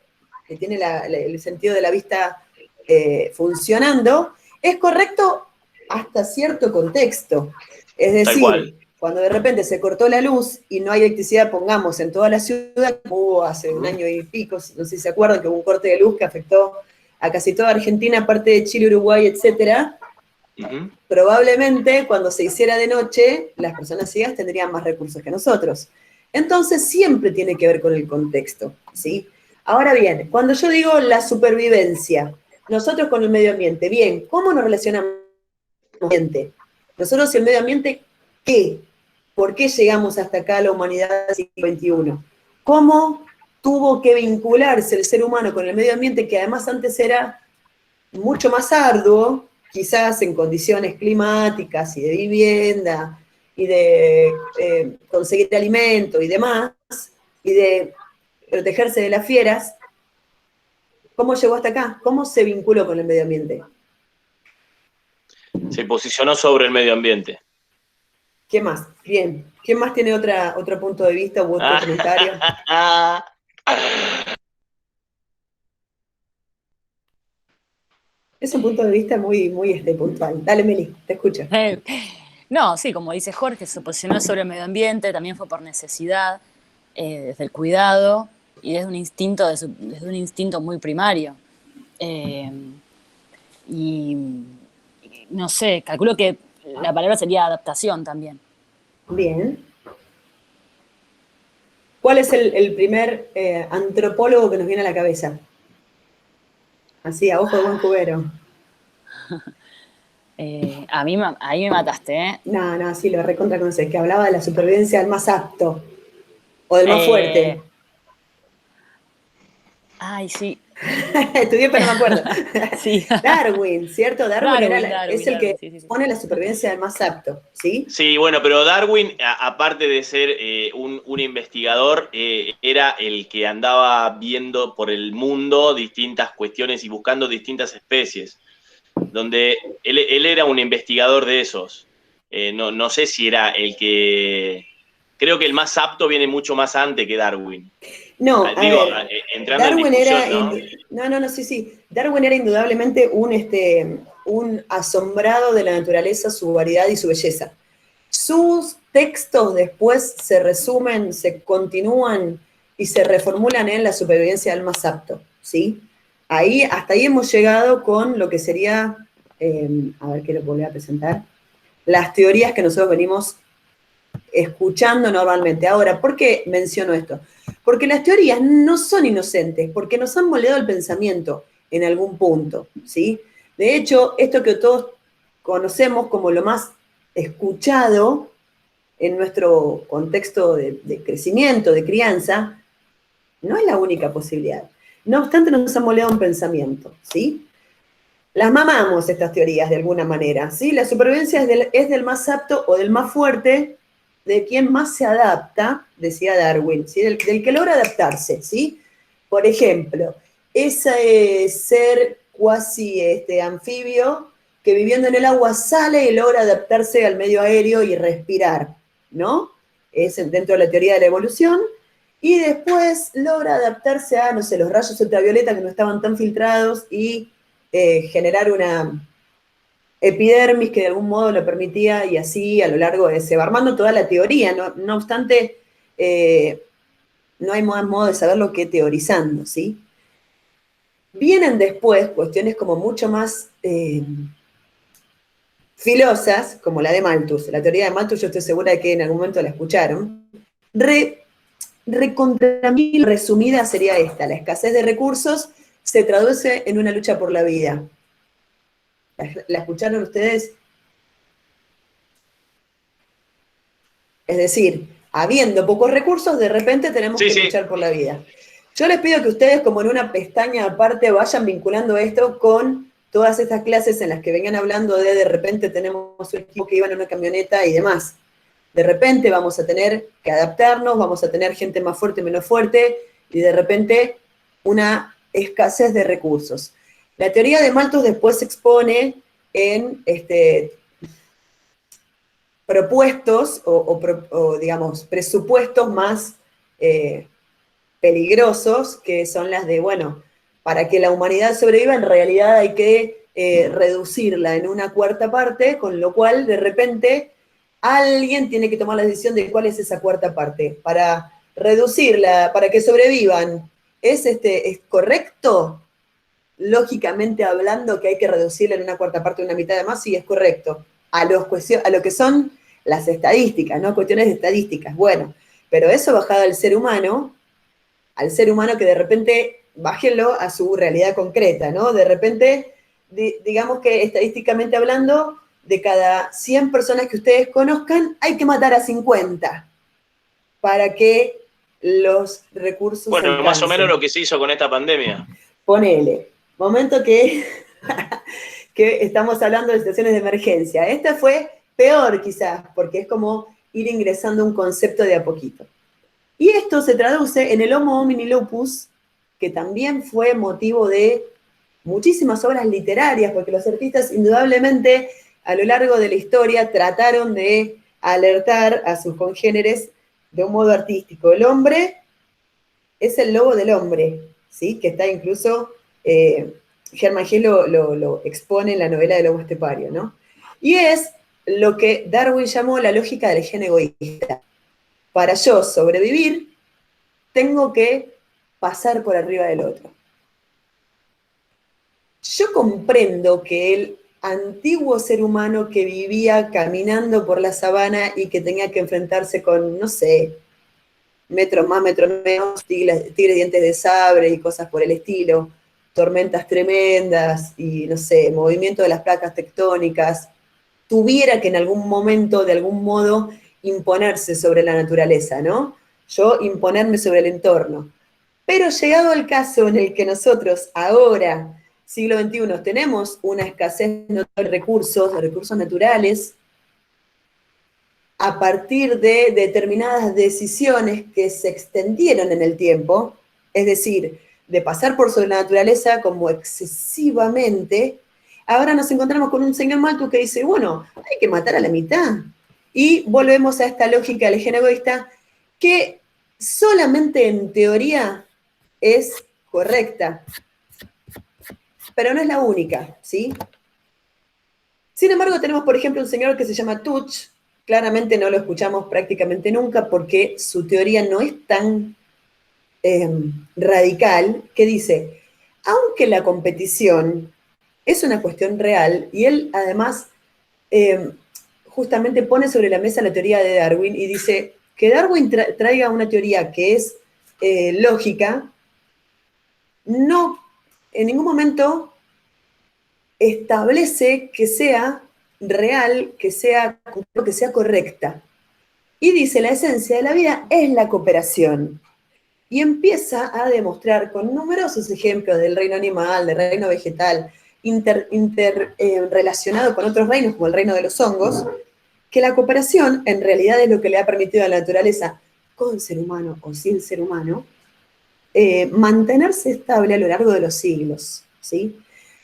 que tiene el sentido de la vista funcionando, es correcto hasta cierto contexto. Es decir, cuando de repente se cortó la luz y no hay electricidad, pongamos, en toda la ciudad, como hubo hace un año y pico, no sé si se acuerdan, que hubo un corte de luz que afectó a casi toda Argentina, aparte de Chile, Uruguay, etcétera. Probablemente cuando se hiciera de noche, las personas ciegas tendrían más recursos que nosotros. Entonces siempre tiene que ver con el contexto, ¿sí? Ahora bien, cuando yo digo la supervivencia, nosotros con el medio ambiente, bien, ¿cómo nos relacionamos con el ambiente? Nosotros y el medio ambiente, ¿qué? ¿Por qué llegamos hasta acá la humanidad del siglo XXI? ¿Cómo tuvo que vincularse el ser humano con el medio ambiente, que además antes era mucho más arduo, quizás en condiciones climáticas y de vivienda, y de conseguir alimento y demás, y de protegerse de las fieras? ¿Cómo llegó hasta acá? ¿Cómo se vinculó con el medio ambiente? Se posicionó sobre el medio ambiente. ¿Qué más? Bien. ¿Quién más tiene otro punto de vista u otro comentario? Es un punto de vista muy, muy puntual. Dale, Meli, te escucho. No, sí, como dice Jorge, se posicionó sobre el medio ambiente, también fue por necesidad, desde el cuidado y desde un instinto muy primario. Y no sé, calculo que la palabra sería adaptación también. Bien. ¿Cuál es el primer antropólogo que nos viene a la cabeza? Así, a ojo de buen cubero. Ahí me mataste, ¿eh? No, sí, lo recontra conocés, que hablaba de la supervivencia del más apto, o del más fuerte. Ay, sí. Estudié, pero no me acuerdo. Sí. Darwin, ¿cierto? Darwin es el que sí. pone la supervivencia del más apto, ¿sí? Sí, bueno, pero Darwin, aparte de ser un investigador, era el que andaba viendo por el mundo distintas cuestiones y buscando distintas especies, donde él era un investigador de esos. No sé si era el que... Creo que el más apto viene mucho más antes que Darwin. No, entrando Darwin en discusión, ¿no? Sí. Darwin era indudablemente un asombrado de la naturaleza, su variedad y su belleza. Sus textos después se resumen, se continúan y se reformulan en la supervivencia del más apto, ¿sí? Hasta ahí hemos llegado con lo que sería, a ver qué lo volví a presentar, las teorías que nosotros venimos escuchando normalmente. Ahora, ¿por qué menciono esto? Porque las teorías no son inocentes, porque nos han moldeado el pensamiento en algún punto, ¿sí? De hecho, esto que todos conocemos como lo más escuchado en nuestro contexto de crecimiento, de crianza, no es la única posibilidad. No obstante, nos han moldeado un pensamiento, ¿sí? Las mamamos estas teorías de alguna manera, ¿sí? La supervivencia es del más apto o del más fuerte, de quien más se adapta, decía Darwin, ¿sí? Del que logra adaptarse, ¿sí? Por ejemplo, ese ser cuasi anfibio que viviendo en el agua sale y logra adaptarse al medio aéreo y respirar, ¿no? Es dentro de la teoría de la evolución. Y después logra adaptarse a, no sé, los rayos ultravioleta que no estaban tan filtrados y generar una epidermis que de algún modo lo permitía, y así a lo largo se va armando toda la teoría. No obstante, no hay más modo de saberlo que teorizando, ¿sí? Vienen después cuestiones como mucho más filosas, como la de Malthus. La teoría de Malthus, yo estoy segura de que en algún momento la escucharon. Recontra mil resumida sería esta: la escasez de recursos se traduce en una lucha por la vida. ¿La escucharon ustedes? Es decir, habiendo pocos recursos, de repente tenemos que luchar por la vida. Yo les pido que ustedes, como en una pestaña aparte, vayan vinculando esto con todas estas clases en las que vengan hablando de repente tenemos un equipo que iba en una camioneta y demás. De repente vamos a tener que adaptarnos, vamos a tener gente más fuerte, menos fuerte, y de repente una escasez de recursos. La teoría de Malthus después se expone en propuestos o digamos, presupuestos más peligrosos, que son las de, bueno, para que la humanidad sobreviva, en realidad hay que reducirla en una cuarta parte, con lo cual, de repente, alguien tiene que tomar la decisión de cuál es esa cuarta parte, para reducirla, para que sobrevivan. ¿Es correcto? Lógicamente hablando, que hay que reducirla en una cuarta parte, una mitad de más, sí, es correcto. A lo que son las estadísticas, ¿no? Cuestiones de estadísticas. Bueno, pero eso bajado al ser humano que de repente, bájenlo a su realidad concreta, ¿no? De repente, digamos que estadísticamente hablando, de cada 100 personas que ustedes conozcan, hay que matar a 50 para que los recursos Bueno, alcancen. más o menos lo que se hizo con esta pandemia. Ponele, momento que estamos hablando de situaciones de emergencia. Esta fue peor quizás, porque es como ir ingresando un concepto de a poquito. Y esto se traduce en el Homo homini lupus, que también fue motivo de muchísimas obras literarias, porque los artistas indudablemente a lo largo de la historia trataron de alertar a sus congéneres de un modo artístico. El hombre es el lobo del hombre, ¿sí? Que está incluso, Hermann Hesse lo expone en la novela del lobo estepario, ¿no? Y es lo que Darwin llamó la lógica del gen egoísta. Para yo sobrevivir, tengo que pasar por arriba del otro. Yo comprendo que el antiguo ser humano que vivía caminando por la sabana y que tenía que enfrentarse con, no sé, metros más, metros menos, tigres dientes de sabre y cosas por el estilo, tormentas tremendas y, no sé, movimiento de las placas tectónicas, tuviera que en algún momento, de algún modo, imponerse sobre la naturaleza, ¿no? Yo imponerme sobre el entorno. Pero llegado al caso en el que nosotros ahora, siglo XXI, tenemos una escasez de recursos naturales, a partir de determinadas decisiones que se extendieron en el tiempo, es decir, de pasar por sobre la naturaleza como excesivamente, ahora nos encontramos con un señor Malthus que dice, bueno, hay que matar a la mitad. Y volvemos a esta lógica del gen egoísta que solamente en teoría es correcta, pero no es la única, ¿sí? Sin embargo, tenemos, por ejemplo, un señor que se llama Tuch, claramente no lo escuchamos prácticamente nunca porque su teoría no es tan radical, que dice, aunque la competición es una cuestión real, y él además justamente pone sobre la mesa la teoría de Darwin y dice que Darwin traiga una teoría que es lógica, no en ningún momento establece que sea real, que sea correcta. Y dice, la esencia de la vida es la cooperación. Y empieza a demostrar con numerosos ejemplos del reino animal, del reino vegetal, relacionado con otros reinos, como el reino de los hongos, que la cooperación en realidad es lo que le ha permitido a la naturaleza, con ser humano o sin ser humano, mantenerse estable a lo largo de los siglos, ¿sí?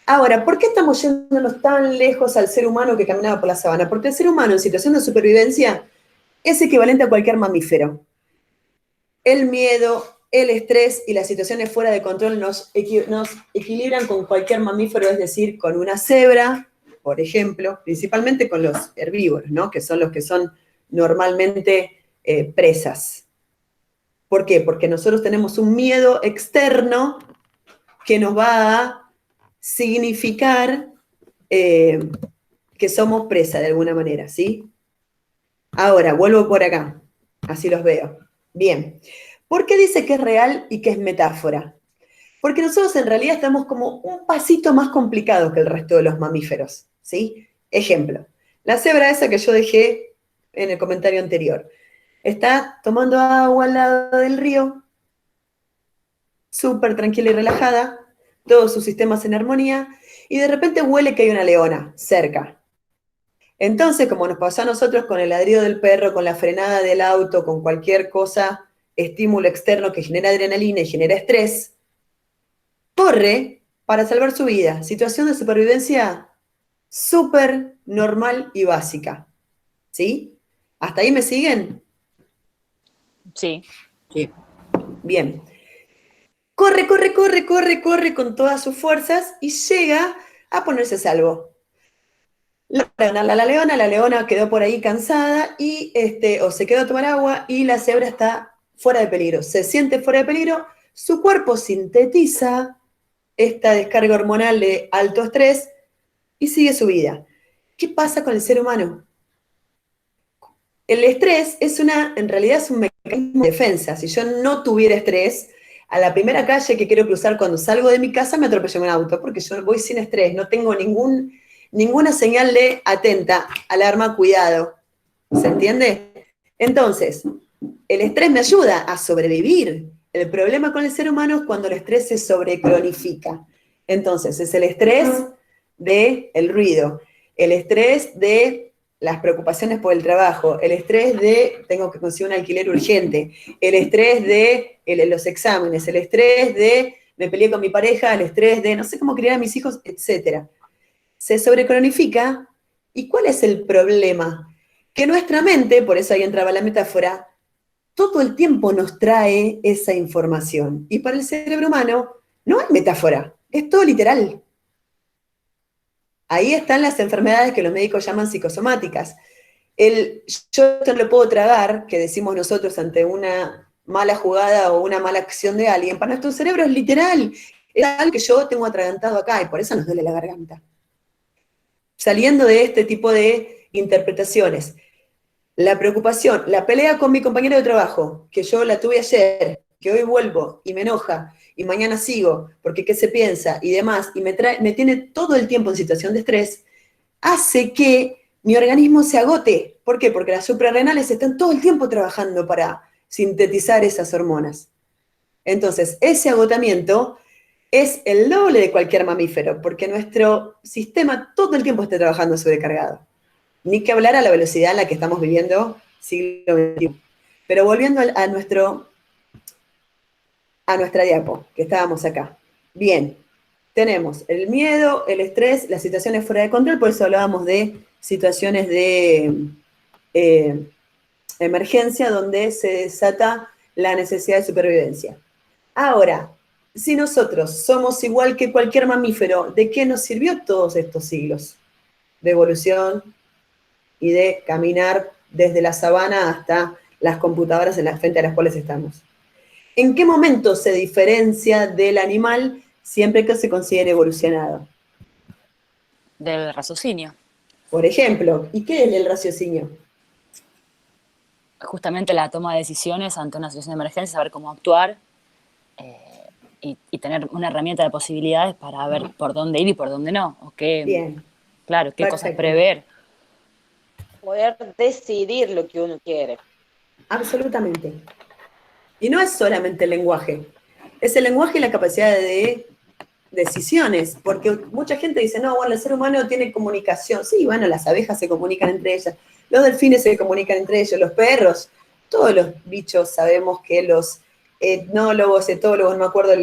Ahora, ¿por qué estamos yéndonos tan lejos al ser humano que caminaba por la sabana? Porque el ser humano en situación de supervivencia es equivalente a cualquier mamífero. El miedo, el estrés y las situaciones fuera de control nos equilibran con cualquier mamífero, es decir, con una cebra, por ejemplo, principalmente con los herbívoros, ¿no? Que son los que son normalmente presas. ¿Por qué? Porque nosotros tenemos un miedo externo que nos va a significar que somos presa de alguna manera, ¿sí? Ahora, vuelvo por acá, así los veo. Bien, ¿por qué dice que es real y que es metáfora? Porque nosotros en realidad estamos como un pasito más complicados que el resto de los mamíferos, ¿sí? Ejemplo, la cebra esa que yo dejé en el comentario anterior, está tomando agua al lado del río, súper tranquila y relajada, todos sus sistemas en armonía, y de repente huele que hay una leona cerca. Entonces, como nos pasó a nosotros con el ladrido del perro, con la frenada del auto, con cualquier cosa, estímulo externo que genera adrenalina y genera estrés, corre para salvar su vida. Situación de supervivencia súper normal y básica. ¿Sí? ¿Hasta ahí me siguen? Sí. Sí. Bien. Corre con todas sus fuerzas y llega a ponerse a salvo. La leona quedó por ahí cansada y o se quedó a tomar agua y la cebra está fuera de peligro. Se siente fuera de peligro, su cuerpo sintetiza esta descarga hormonal de alto estrés y sigue su vida. ¿Qué pasa con el ser humano? El estrés en realidad es un mecanismo de defensa. Si yo no tuviera estrés, a la primera calle que quiero cruzar cuando salgo de mi casa me atropello un auto, porque yo voy sin estrés, no tengo ninguna señal de atenta, alarma, cuidado. ¿Se entiende? Entonces, el estrés me ayuda a sobrevivir. El problema con el ser humano es cuando el estrés se sobrecronifica. Entonces, es el estrés del ruido, el estrés de las preocupaciones por el trabajo, el estrés de tengo que conseguir un alquiler urgente, el estrés de los exámenes, el estrés de me peleé con mi pareja, el estrés de no sé cómo criar a mis hijos, etc. Se sobrecronifica. ¿Y cuál es el problema? Que nuestra mente, por eso ahí entraba la metáfora, todo el tiempo nos trae esa información. Y para el cerebro humano no hay metáfora, es todo literal. Ahí están las enfermedades que los médicos llaman psicosomáticas. Yo esto no lo puedo tragar, que decimos nosotros ante una mala jugada o una mala acción de alguien, para nuestro cerebro es literal. Es algo que yo tengo atragantado acá y por eso nos duele la garganta. Saliendo de este tipo de interpretaciones, la preocupación, la pelea con mi compañero de trabajo, que yo la tuve ayer, que hoy vuelvo y me enoja, y mañana sigo, porque qué se piensa y demás, y me tiene todo el tiempo en situación de estrés, hace que mi organismo se agote. ¿Por qué? Porque las suprarrenales están todo el tiempo trabajando para sintetizar esas hormonas. Entonces, ese agotamiento es el doble de cualquier mamífero, porque nuestro sistema todo el tiempo está trabajando sobrecargado. Ni que hablar a la velocidad en la que estamos viviendo siglo XXI. Pero volviendo a nuestra diapo, que estábamos acá. Bien, tenemos el miedo, el estrés, las situaciones fuera de control, por eso hablábamos de situaciones de emergencia donde se desata la necesidad de supervivencia. Ahora, si nosotros somos igual que cualquier mamífero, ¿de qué nos sirvió todos estos siglos de evolución y de caminar desde la sabana hasta las computadoras en la frente a las cuales estamos? ¿En qué momento se diferencia del animal siempre que se considere evolucionado? Del raciocinio. Por ejemplo, ¿y qué es el raciocinio? Justamente la toma de decisiones ante una situación de emergencia, saber cómo actuar y tener una herramienta de posibilidades para ver por dónde ir y por dónde no. O qué, Bien. claro, qué Perfecto. cosas prever. Poder decidir lo que uno quiere. Absolutamente. Y no es solamente el lenguaje, es el lenguaje y la capacidad de decisiones, porque mucha gente dice, no, bueno, el ser humano tiene comunicación. Sí, bueno, las abejas se comunican entre ellas, los delfines se comunican entre ellos, los perros, todos los bichos sabemos que los etnólogos, etólogos, no me acuerdo,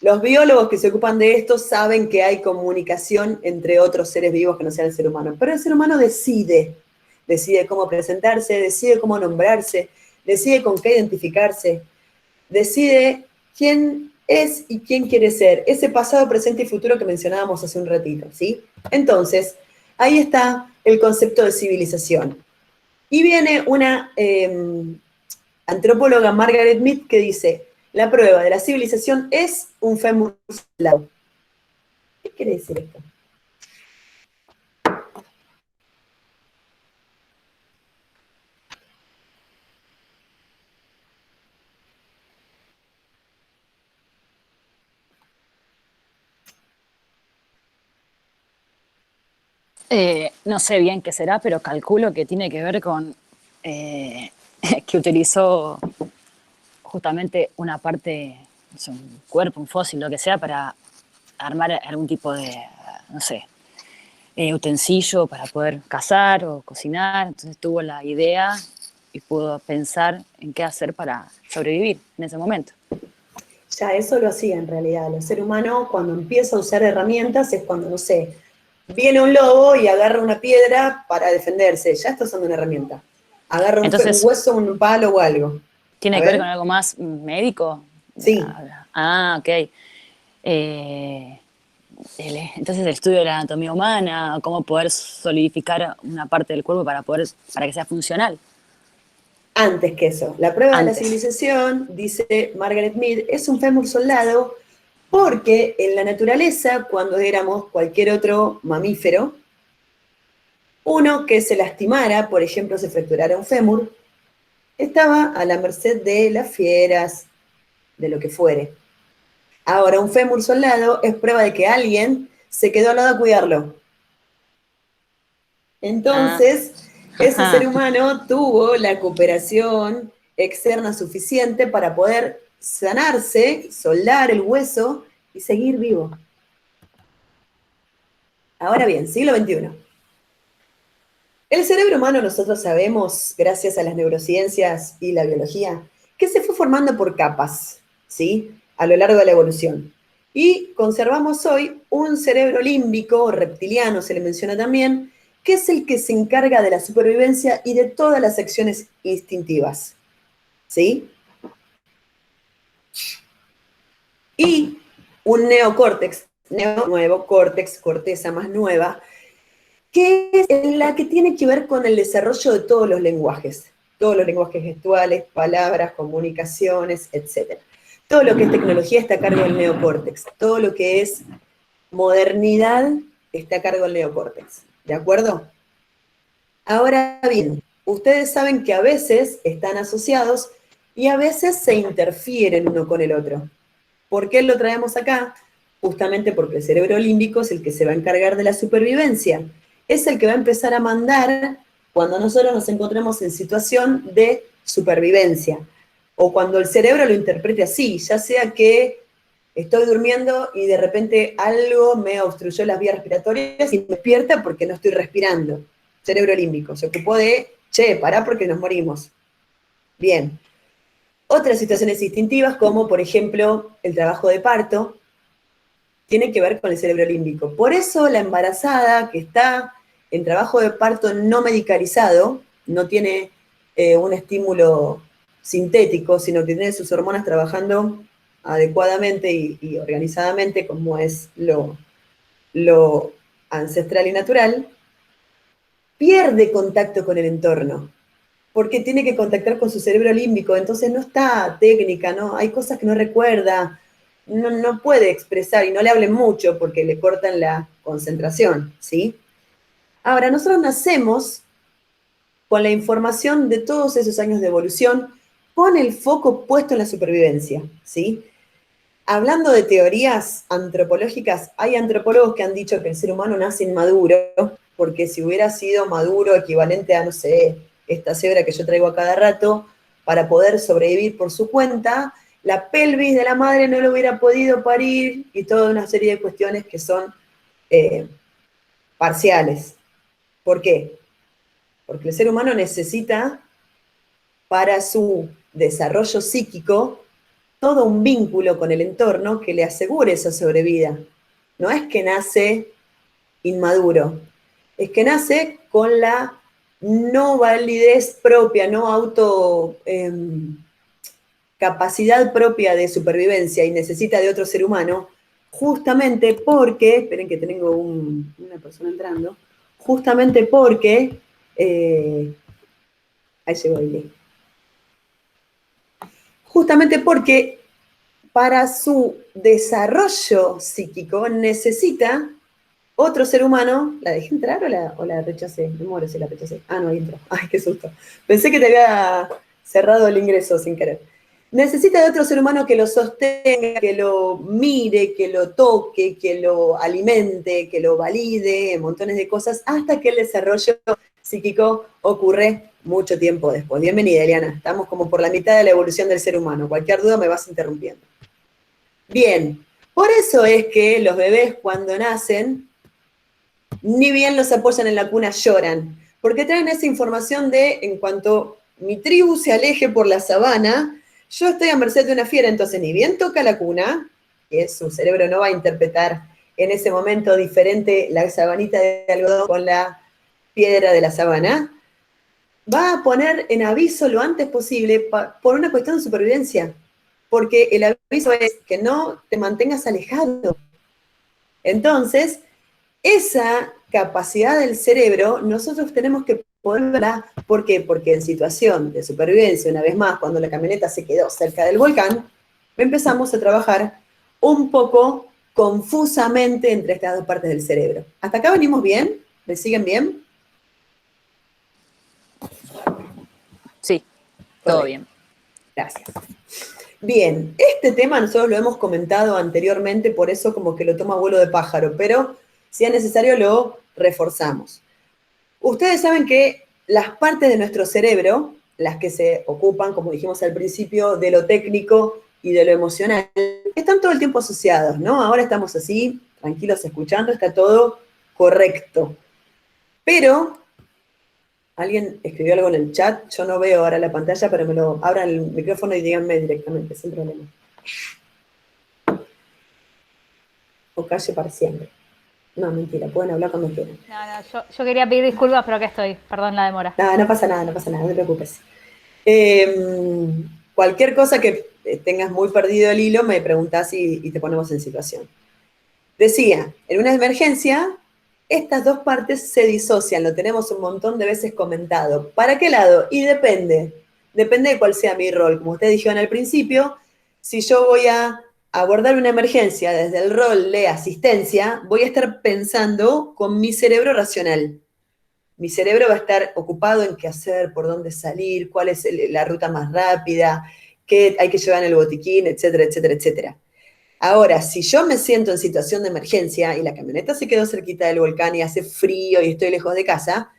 los biólogos que se ocupan de esto saben que hay comunicación entre otros seres vivos que no sean el ser humano. Pero el ser humano decide cómo presentarse, decide cómo nombrarse, decide con qué identificarse, decide quién es y quién quiere ser, ese pasado, presente y futuro que mencionábamos hace un ratito, ¿sí? Entonces, ahí está el concepto de civilización. Y viene una antropóloga, Margaret Mead, que dice, la prueba de la civilización es un fémur lado. ¿Qué quiere decir esto? No sé bien qué será, pero calculo que tiene que ver con que utilizó justamente una parte, no sé, un cuerpo, un fósil, lo que sea, para armar algún tipo de, no sé, utensilio para poder cazar o cocinar. Entonces tuvo la idea y pudo pensar en qué hacer para sobrevivir en ese momento. Ya eso lo hacía en realidad. El ser humano cuando empieza a usar herramientas es cuando, no sé, viene un lobo y agarra una piedra para defenderse. Ya está usando una herramienta. Agarra un hueso, un palo o algo. ¿Tiene que ver con algo más médico? Sí. Ah, ok. entonces el estudio de la anatomía humana, cómo poder solidificar una parte del cuerpo para que sea funcional. Antes que eso, la prueba de la Antes. civilización, dice Margaret Mead, es un fémur soldado porque en la naturaleza, cuando éramos cualquier otro mamífero, uno que se lastimara, por ejemplo, se fracturara un fémur, estaba a la merced de las fieras, de lo que fuere. Ahora, un fémur soldado es prueba de que alguien se quedó al lado a cuidarlo. Entonces, ese ser humano tuvo la cooperación externa suficiente para poder sanarse, soldar el hueso y seguir vivo. Ahora bien, siglo XXI. El cerebro humano, nosotros sabemos, gracias a las neurociencias y la biología, que se fue formando por capas, ¿sí? A lo largo de la evolución. Y conservamos hoy un cerebro límbico, o reptiliano se le menciona también, que es el que se encarga de la supervivencia y de todas las acciones instintivas, ¿sí? Y un neocórtex, nuevo córtex, corteza más nueva, que es la que tiene que ver con el desarrollo de todos los lenguajes gestuales, palabras, comunicaciones, etc. Todo lo que es tecnología está a cargo del neocórtex, todo lo que es modernidad está a cargo del neocórtex, ¿de acuerdo? Ahora bien, ustedes saben que a veces están asociados y a veces se interfieren uno con el otro. ¿Por qué lo traemos acá? Justamente porque el cerebro límbico es el que se va a encargar de la supervivencia. Es el que va a empezar a mandar cuando nosotros nos encontremos en situación de supervivencia. O cuando el cerebro lo interprete así, ya sea que estoy durmiendo y de repente algo me obstruyó las vías respiratorias y me despierta porque no estoy respirando. Cerebro límbico se ocupó de, pará porque nos morimos. Bien. Otras situaciones instintivas, como por ejemplo el trabajo de parto, tiene que ver con el cerebro límbico. Por eso la embarazada que está en trabajo de parto no medicalizado, no tiene un estímulo sintético, sino que tiene sus hormonas trabajando adecuadamente y organizadamente, como es lo ancestral y natural, pierde contacto con el entorno, porque tiene que contactar con su cerebro límbico, entonces no está técnica, ¿no? Hay cosas que no recuerda, no puede expresar y no le hablen mucho porque le cortan la concentración, ¿sí? Ahora, nosotros nacemos con la información de todos esos años de evolución, con el foco puesto en la supervivencia, ¿sí? Hablando de teorías antropológicas, hay antropólogos que han dicho que el ser humano nace inmaduro, porque si hubiera sido maduro, equivalente a, no sé, esta cebra que yo traigo a cada rato, para poder sobrevivir por su cuenta, la pelvis de la madre no lo hubiera podido parir y toda una serie de cuestiones que son parciales. ¿Por qué? Porque el ser humano necesita, para su desarrollo psíquico, todo un vínculo con el entorno que le asegure esa sobrevida. No es que nace inmaduro, es que nace con la no validez propia, no capacidad propia de supervivencia y necesita de otro ser humano, justamente porque, esperen que tengo una persona entrando, justamente porque, ahí llegó el justamente porque para su desarrollo psíquico necesita otro ser humano. ¿La dejé entrar o la rechacé? Me muero si la rechacé. Ah, no, ahí entró. Ay, qué susto. Pensé que te había cerrado el ingreso sin querer. Necesita de otro ser humano que lo sostenga, que lo mire, que lo toque, que lo alimente, que lo valide, montones de cosas, hasta que el desarrollo psíquico ocurre mucho tiempo después. Bienvenida, Eliana. Estamos como por la mitad de la evolución del ser humano. Cualquier duda me vas interrumpiendo. Bien, por eso es que los bebés cuando nacen, ni bien los apoyan en la cuna, lloran, porque traen esa información de, en cuanto mi tribu se aleje por la sabana, yo estoy a merced de una fiera, entonces ni bien toca la cuna, que su cerebro no va a interpretar en ese momento diferente la sabanita de algodón con la piedra de la sabana, va a poner en aviso lo antes posible por una cuestión de supervivencia, porque el aviso es que no te mantengas alejado. Entonces, esa capacidad del cerebro nosotros tenemos que poderla, ¿por qué? Porque en situación de supervivencia, una vez más, cuando la camioneta se quedó cerca del volcán, empezamos a trabajar un poco confusamente entre estas dos partes del cerebro. ¿Hasta acá venimos bien? ¿Me siguen bien? Sí, todo bien. Gracias. Bien, este tema nosotros lo hemos comentado anteriormente, por eso como que lo toma vuelo de pájaro, pero si es necesario lo reforzamos. Ustedes saben que las partes de nuestro cerebro, las que se ocupan, como dijimos al principio, de lo técnico y de lo emocional, están todo el tiempo asociados, ¿no? Ahora estamos así, tranquilos escuchando, está todo correcto. Pero, alguien escribió algo en el chat, yo no veo ahora la pantalla, pero me lo abran el micrófono y díganme directamente, sin problema. O calle para siempre. No, mentira, pueden hablar cuando quieran. No, yo quería pedir disculpas, pero acá estoy. Perdón la demora. No pasa nada, no te preocupes. Cualquier cosa que tengas muy perdido el hilo, me preguntás y te ponemos en situación. Decía, en una emergencia, estas dos partes se disocian, lo tenemos un montón de veces comentado. ¿Para qué lado? Y depende de cuál sea mi rol. Como ustedes dijeron al principio, si yo voy a abordar una emergencia desde el rol de asistencia, voy a estar pensando con mi cerebro racional. Mi cerebro va a estar ocupado en qué hacer, por dónde salir, cuál es la ruta más rápida, qué hay que llevar en el botiquín, etcétera, etcétera, etcétera. Ahora, si yo me siento en situación de emergencia y la camioneta se quedó cerquita del volcán y hace frío y estoy lejos de casa,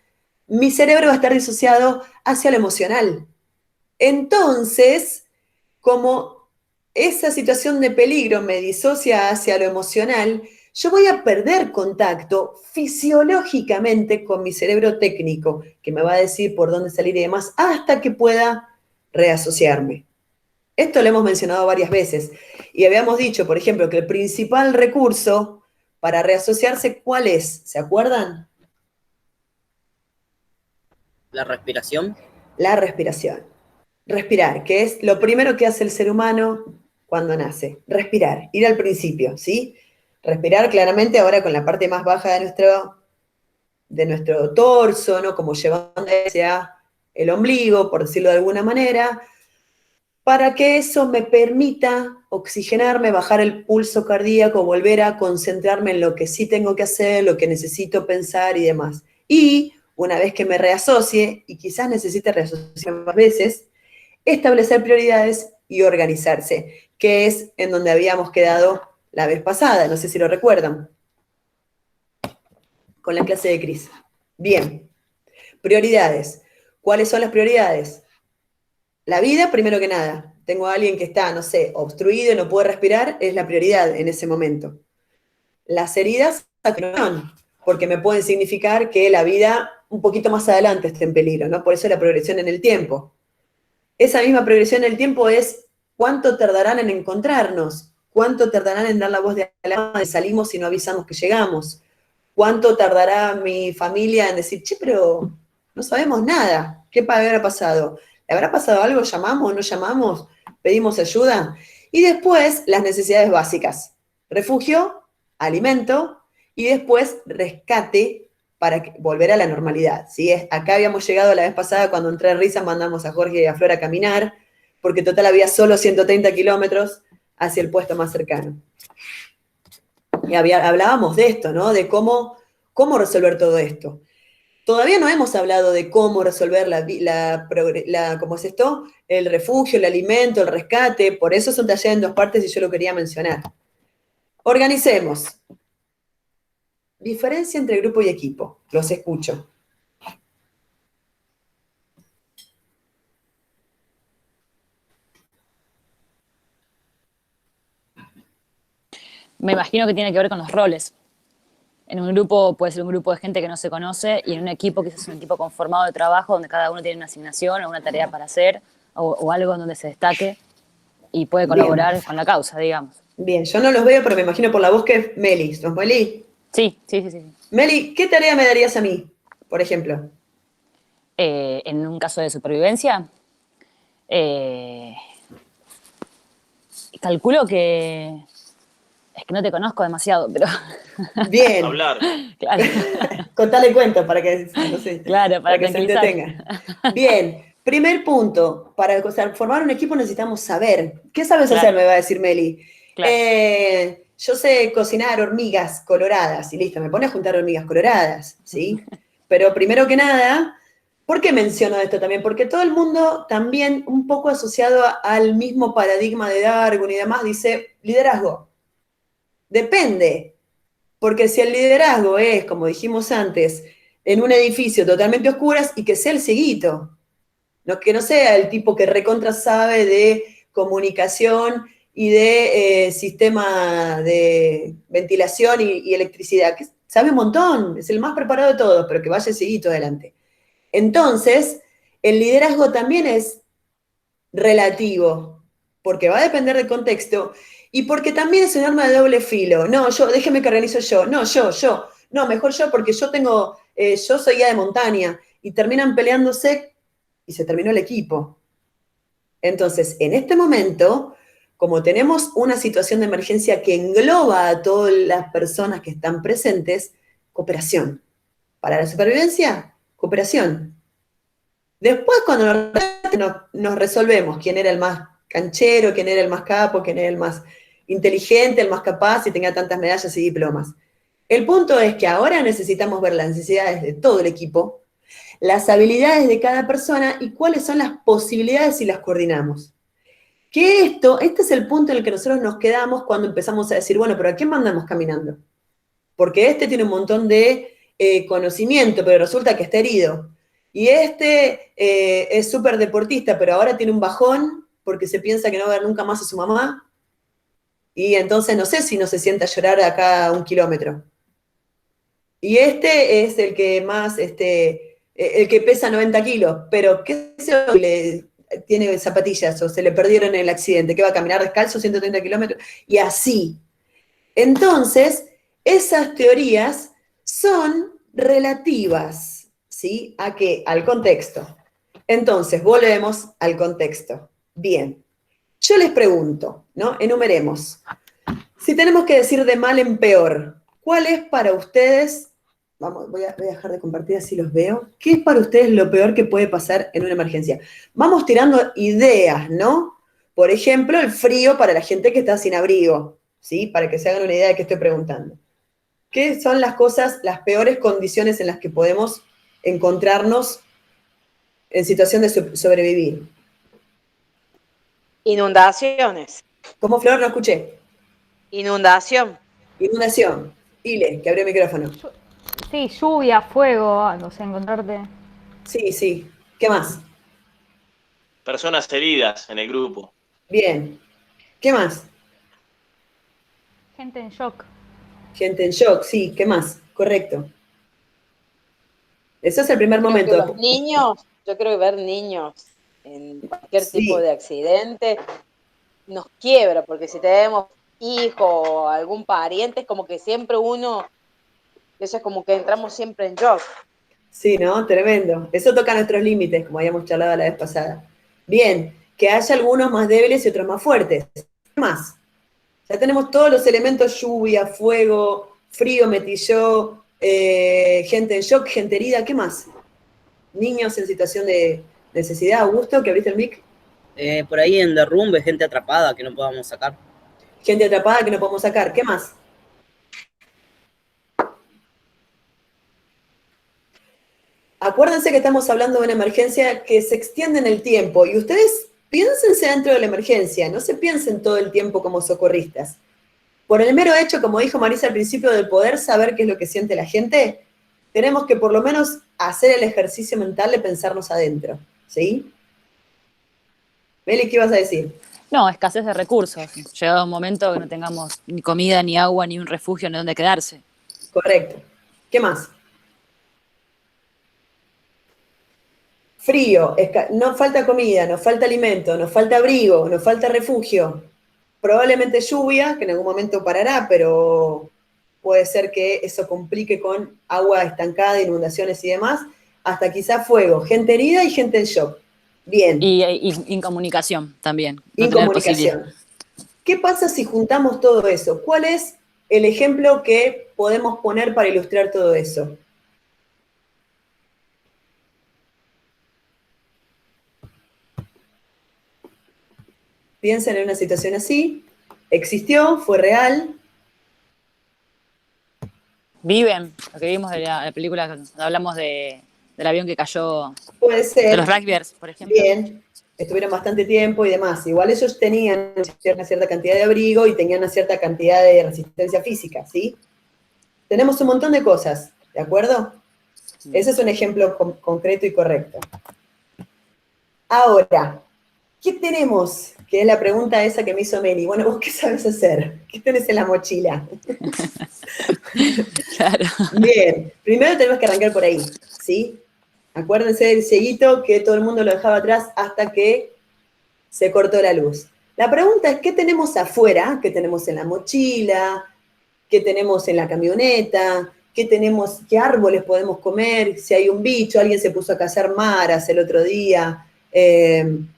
mi cerebro va a estar disociado hacia lo emocional. Entonces, como esa situación de peligro me disocia hacia lo emocional, yo voy a perder contacto fisiológicamente con mi cerebro técnico, que me va a decir por dónde salir y demás, hasta que pueda reasociarme. Esto lo hemos mencionado varias veces. Y habíamos dicho, por ejemplo, que el principal recurso para reasociarse, ¿cuál es? ¿Se acuerdan? La respiración. La respiración. Respirar, que es lo primero que hace el ser humano cuando nace. Respirar, ir al principio, ¿sí? Respirar claramente ahora con la parte más baja de nuestro torso, ¿no? Como llevando hacia el ombligo, por decirlo de alguna manera, para que eso me permita oxigenarme, bajar el pulso cardíaco, volver a concentrarme en lo que sí tengo que hacer, lo que necesito pensar y demás. Y una vez que me reasocie, y quizás necesite reasociarme más veces, establecer prioridades y organizarse, que es en donde habíamos quedado la vez pasada, no sé si lo recuerdan, con la clase de Cris. Bien, prioridades. ¿Cuáles son las prioridades? La vida, primero que nada. Tengo a alguien que está, no sé, obstruido y no puede respirar, es la prioridad en ese momento. Las heridas, porque me pueden significar que la vida un poquito más adelante esté en peligro, ¿no? Por eso la progresión en el tiempo. Esa misma progresión en el tiempo es cuánto tardarán en encontrarnos, cuánto tardarán en dar la voz de alarma de salimos y no avisamos que llegamos, cuánto tardará mi familia en decir, che, pero no sabemos nada, ¿qué habrá pasado? ¿Le habrá pasado algo? ¿Llamamos? ¿No llamamos? ¿Pedimos ayuda? Y después las necesidades básicas, refugio, alimento y después rescate para volver a la normalidad. ¿Sí? Acá habíamos llegado la vez pasada cuando entre risas mandamos a Jorge y a Flor a caminar, porque total había solo 130 kilómetros hacia el puesto más cercano. Y hablábamos de esto, ¿no? De cómo resolver todo esto. Todavía no hemos hablado de cómo resolver ¿cómo es esto? El refugio, el alimento, el rescate, por eso son talleres en dos partes y yo lo quería mencionar. Organicemos. Diferencia entre grupo y equipo. Los escucho. Me imagino que tiene que ver con los roles. En un grupo puede ser un grupo de gente que no se conoce y en un equipo quizás es un equipo conformado de trabajo donde cada uno tiene una asignación o una tarea para hacer o algo en donde se destaque y puede colaborar Bien. con la causa, digamos. Bien, yo no los veo, pero me imagino por la voz que es Meli. ¿No es Meli? Sí. Meli, ¿qué tarea me darías a mí, por ejemplo? En un caso de supervivencia, calculo que Es que no te conozco demasiado, pero Bien, Hablar. claro, contale cuentos para que, no sé, claro, para para que se tranquilizar. entretenga. Bien, primer punto, para formar un equipo necesitamos saber. ¿Qué sabes Claro. hacer? Me va a decir Meli. Claro. Yo sé cocinar hormigas coloradas, y listo, me pone a juntar hormigas coloradas, ¿sí? Pero primero que nada, ¿por qué menciono esto también? Porque todo el mundo también, un poco asociado al mismo paradigma de Darwin y demás, dice liderazgo. Depende, porque si el liderazgo es, como dijimos antes, en un edificio totalmente oscuras y que sea el cieguito, no, que no sea el tipo que recontra sabe de comunicación y de sistema de ventilación y electricidad, que sabe un montón, es el más preparado de todos, pero que vaya cieguito adelante. Entonces, el liderazgo también es relativo, porque va a depender del contexto y porque también es un arma de doble filo. No, déjeme que organizo yo. No, yo. No, mejor yo porque yo soy guía de montaña y terminan peleándose y se terminó el equipo. Entonces, en este momento, como tenemos una situación de emergencia que engloba a todas las personas que están presentes, cooperación. Para la supervivencia, cooperación. Después, cuando nos resolvemos quién era el más canchero, quién era el más capo, quién era el más inteligente, el más capaz y tenía tantas medallas y diplomas. El punto es que ahora necesitamos ver las necesidades de todo el equipo, las habilidades de cada persona y cuáles son las posibilidades si las coordinamos. Este es el punto en el que nosotros nos quedamos cuando empezamos a decir, bueno, pero ¿a quién mandamos caminando? Porque este tiene un montón de conocimiento, pero resulta que está herido. Y este es súper deportista, pero ahora tiene un bajón porque se piensa que no va a ver nunca más a su mamá. Y entonces no sé si no se sienta a llorar acá a 1 kilómetro. Y este es el que más, el que pesa 90 kilos, pero ¿qué se tiene zapatillas o se le perdieron en el accidente? ¿Qué va a caminar descalzo 130 kilómetros? Y así. Entonces, esas teorías son relativas, ¿sí? ¿A qué? Al contexto. Entonces, volvemos al contexto. Bien. Yo les pregunto, ¿no? Enumeremos. Si tenemos que decir de mal en peor, ¿cuál es para ustedes? Voy a dejar de compartir así los veo. ¿Qué es para ustedes lo peor que puede pasar en una emergencia? Vamos tirando ideas, ¿no? Por ejemplo, el frío para la gente que está sin abrigo, ¿sí? Para que se hagan una idea de qué estoy preguntando. ¿Qué son las cosas, las peores condiciones en las que podemos encontrarnos en situación de sobrevivir? Inundaciones. ¿Cómo, Flor? No escuché. Inundación. Inundación. Ile, que abrió el micrófono. Sí, lluvia, fuego, no sé, encontrarte. Sí. ¿Qué más? Personas heridas en el grupo. Bien. ¿Qué más? Gente en shock. Gente en shock, sí. ¿Qué más? Correcto. Eso es el primer Creo que momento. los niños, yo creo que ver niños en cualquier tipo Sí, de accidente nos quiebra, porque si tenemos hijo o algún pariente, es como que siempre eso es como que entramos siempre en shock. sí, ¿no? Tremendo. Eso toca nuestros límites, como habíamos charlado la vez pasada. Bien, que haya algunos más débiles y otros más fuertes. ¿Qué más? Ya tenemos todos los elementos: lluvia, fuego, frío, metilló, gente en shock, gente herida. ¿Qué más? Niños en situación de necesidad. Augusto, que abriste el mic. Por ahí en derrumbe, gente atrapada que no podamos sacar. Gente atrapada que no podemos sacar. ¿Qué más? Acuérdense que estamos hablando de una emergencia que se extiende en el tiempo y ustedes piénsense dentro de la emergencia, no se piensen todo el tiempo como socorristas. Por el mero hecho, como dijo Marisa al principio, de poder saber qué es lo que siente la gente, tenemos que por lo menos hacer el ejercicio mental de pensarnos adentro, ¿sí? Meli, ¿qué ibas a decir? No, escasez de recursos. Llegado un momento que no tengamos ni comida, ni agua, ni un refugio, ni donde quedarse. Correcto. ¿Qué más? Frío, nos falta comida, nos falta alimento, nos falta abrigo, nos falta refugio. Probablemente lluvia, que en algún momento parará, pero puede ser que eso complique con agua estancada, inundaciones y demás, hasta quizá fuego, gente herida y gente en shock. Bien. Y incomunicación también. No tener Incomunicación. posibilidad. ¿Qué pasa si juntamos todo eso? ¿Cuál es el ejemplo que podemos poner para ilustrar todo eso? Piensen en una situación así, existió, fue real. Viven, lo que vimos de la película cuando hablamos del avión que cayó, Puede de los ser, rugbyers, por ejemplo. bien, estuvieron bastante tiempo y demás. Igual ellos tenían una cierta cantidad de abrigo y tenían una cierta cantidad de resistencia física, ¿sí? Tenemos un montón de cosas, ¿de acuerdo? Ese es un ejemplo concreto y correcto. Ahora, ¿qué tenemos? Que es la pregunta esa que me hizo Meli. Bueno, ¿vos qué sabes hacer? ¿Qué tenés en la mochila? Claro. Bien, primero tenemos que arrancar por ahí, ¿sí? Acuérdense del cieguito que todo el mundo lo dejaba atrás hasta que se cortó la luz. La pregunta es, ¿qué tenemos afuera? ¿Qué tenemos en la mochila? ¿Qué tenemos en la camioneta? ¿Qué árboles podemos comer? Si hay un bicho, alguien se puso a cazar maras el otro día,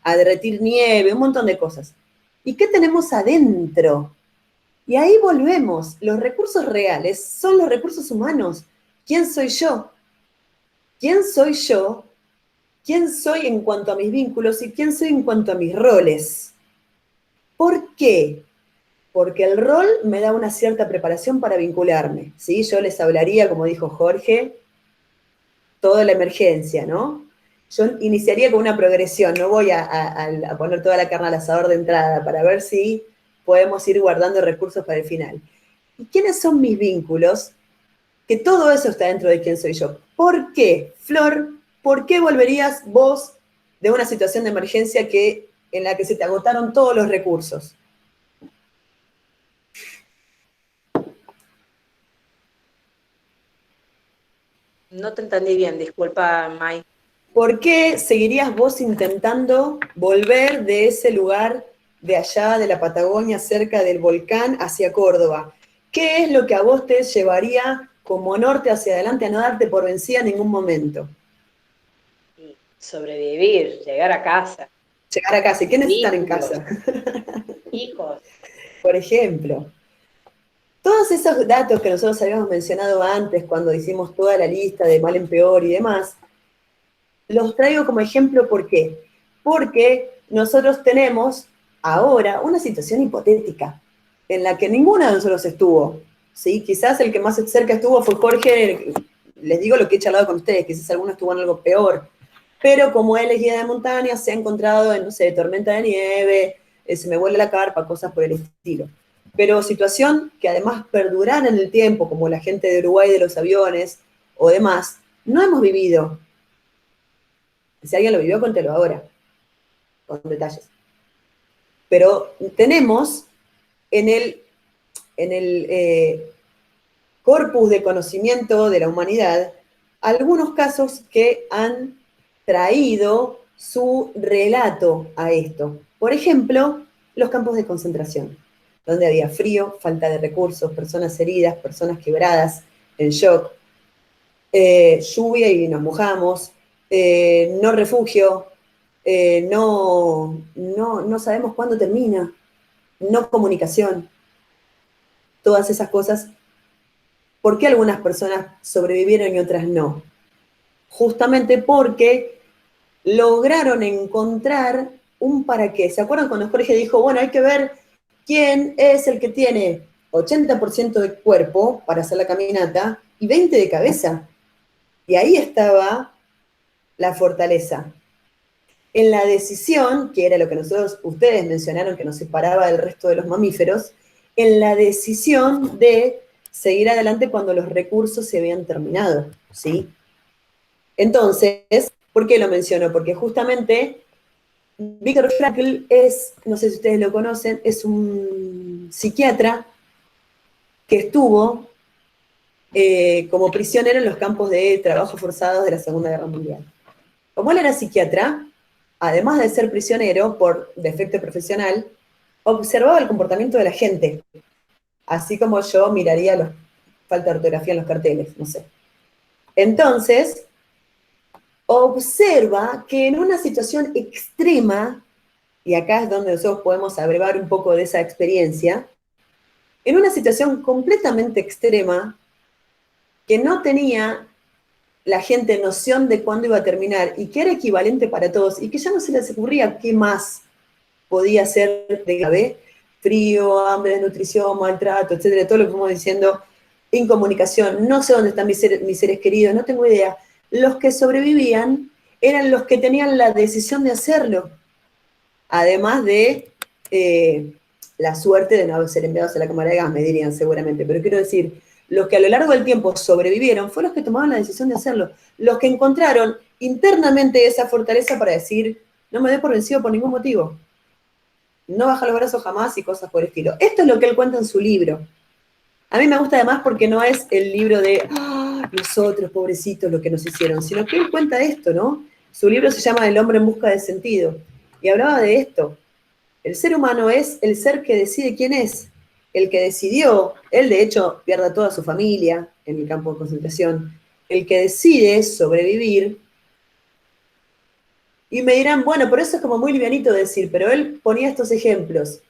a derretir nieve, un montón de cosas. ¿Y qué tenemos adentro? Y ahí volvemos. Los recursos reales son los recursos humanos. ¿Quién soy yo? ¿Quién soy yo? ¿Quién soy en cuanto a mis vínculos y quién soy en cuanto a mis roles? ¿Por qué? Porque el rol me da una cierta preparación para vincularme, ¿sí? Yo les hablaría, como dijo Jorge, toda la emergencia, ¿no? Yo iniciaría con una progresión, no voy a poner toda la carne al asador de entrada para ver si podemos ir guardando recursos para el final. ¿Y quiénes son mis vínculos? Que todo eso está dentro de quién soy yo. ¿Por qué? Flor, ¿por qué volverías vos de una situación de emergencia en la que se te agotaron todos los recursos? No te entendí bien, disculpa, Mai. ¿Por qué seguirías vos intentando volver de ese lugar de allá, de la Patagonia, cerca del volcán, hacia Córdoba? ¿Qué es lo que a vos te llevaría como norte hacia adelante a no darte por vencida en ningún momento? Y sobrevivir, llegar a casa, Llegar a casa. ¿Y quiénes están en vínculos, casa? hijos. Por ejemplo. Todos esos datos que nosotros habíamos mencionado antes, cuando hicimos toda la lista de mal en peor y demás, los traigo como ejemplo, ¿por qué? Porque nosotros tenemos ahora una situación hipotética en la que ninguno de nosotros estuvo, ¿sí? Quizás el que más cerca estuvo fue Jorge, les digo lo que he charlado con ustedes, quizás alguno estuvo en algo peor, pero como él es guía de montaña, se ha encontrado en, no sé, tormenta de nieve, se me vuela la carpa, cosas por el estilo. Pero situación que además perdurara en el tiempo, como la gente de Uruguay de los aviones o demás, no hemos vivido. Si alguien lo vivió, cuéntelo ahora, con detalles. Pero tenemos en el corpus de conocimiento de la humanidad algunos casos que han traído su relato a esto. Por ejemplo, los campos de concentración, donde había frío, falta de recursos, personas heridas, personas quebradas, en shock, lluvia y nos mojamos, no refugio, no sabemos cuándo termina, no comunicación, todas esas cosas. ¿Por qué algunas personas sobrevivieron y otras no? Justamente porque lograron encontrar un para qué. ¿Se acuerdan cuando Jorge dijo, bueno, hay que ver quién es el que tiene 80% de cuerpo para hacer la caminata y 20% de cabeza? Y ahí estaba la fortaleza. En la decisión, que era lo que ustedes mencionaron que nos separaba del resto de los mamíferos, en la decisión de seguir adelante cuando los recursos se habían terminado, ¿sí? Entonces, ¿por qué lo menciono? Porque justamente Viktor Frankl no sé si ustedes lo conocen, es un psiquiatra que estuvo como prisionero en los campos de trabajo forzados de la Segunda Guerra Mundial. Como él era psiquiatra, además de ser prisionero por defecto profesional, observaba el comportamiento de la gente, así como yo miraría falta de ortografía en los carteles, no sé. Entonces, observa que en una situación extrema y acá es donde nosotros podemos abrevar un poco de esa experiencia, en una situación completamente extrema que no tenía la gente noción de cuándo iba a terminar y que era equivalente para todos y que ya no se les ocurría qué más podía ser de grave, frío, hambre, desnutrición, maltrato, etcétera, todo lo que fuimos diciendo, incomunicación, no sé dónde están mis seres queridos, no tengo idea. Los que sobrevivían eran los que tenían la decisión de hacerlo, además de la suerte de no ser enviados a la cámara de gas, me dirían seguramente, pero quiero decir, los que a lo largo del tiempo sobrevivieron fueron los que tomaban la decisión de hacerlo, los que encontraron internamente esa fortaleza para decir, no me dé por vencido por ningún motivo, no baja los brazos jamás y cosas por el estilo. Esto es lo que él cuenta en su libro. A mí me gusta además porque no es el libro de nosotros, pobrecitos, lo que nos hicieron, sino que él cuenta esto, ¿no? Su libro se llama El hombre en busca de sentido, y hablaba de esto. El ser humano es el ser que decide quién es, el que decidió, él de hecho pierde a toda su familia en el campo de concentración, el que decide sobrevivir. Y me dirán, bueno, por eso es como muy livianito decir, pero él ponía estos ejemplos.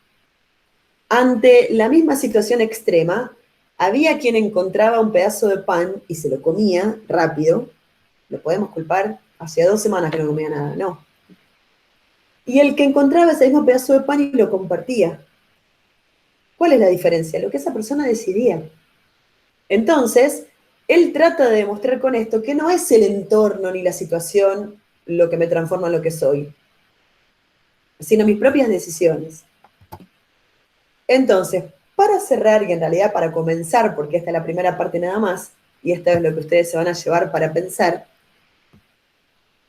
Ante la misma situación extrema, había quien encontraba un pedazo de pan y se lo comía rápido. ¿Lo podemos culpar? Hacía 2 semanas que no comía nada, no. Y el que encontraba ese mismo pedazo de pan y lo compartía. ¿Cuál es la diferencia? Lo que esa persona decidía. Entonces, él trata de demostrar con esto que no es el entorno ni la situación lo que me transforma en lo que soy, sino mis propias decisiones. Entonces, para cerrar, y en realidad para comenzar, porque esta es la primera parte nada más, y esta es lo que ustedes se van a llevar para pensar,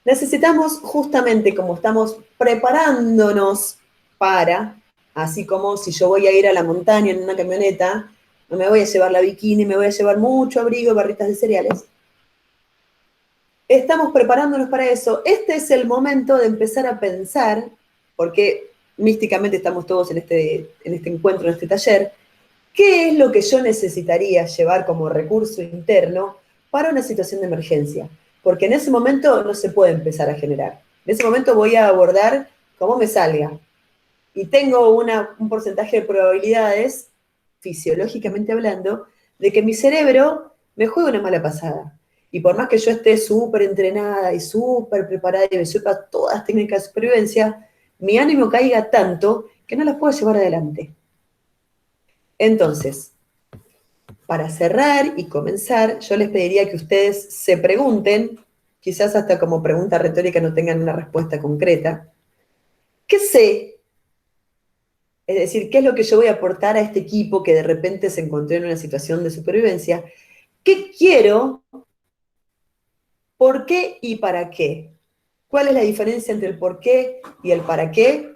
necesitamos justamente como estamos preparándonos para, así como si yo voy a ir a la montaña en una camioneta, no me voy a llevar la bikini, me voy a llevar mucho abrigo y barritas de cereales. Estamos preparándonos para eso. Este es el momento de empezar a pensar, porque místicamente estamos todos en este encuentro, en este taller, ¿qué es lo que yo necesitaría llevar como recurso interno para una situación de emergencia? Porque en ese momento no se puede empezar a generar. En ese momento voy a abordar cómo me salga. Y tengo un porcentaje de probabilidades, fisiológicamente hablando, de que mi cerebro me juegue una mala pasada. Y por más que yo esté súper entrenada y súper preparada y me sepa todas las técnicas de supervivencia, mi ánimo caiga tanto que no las puedo llevar adelante. Entonces, para cerrar y comenzar, yo les pediría que ustedes se pregunten, quizás hasta como pregunta retórica no tengan una respuesta concreta, ¿qué sé? Es decir, ¿qué es lo que yo voy a aportar a este equipo que de repente se encontró en una situación de supervivencia? ¿Qué quiero? ¿Por qué y para qué? ¿Cuál es la diferencia entre el por qué y el para qué?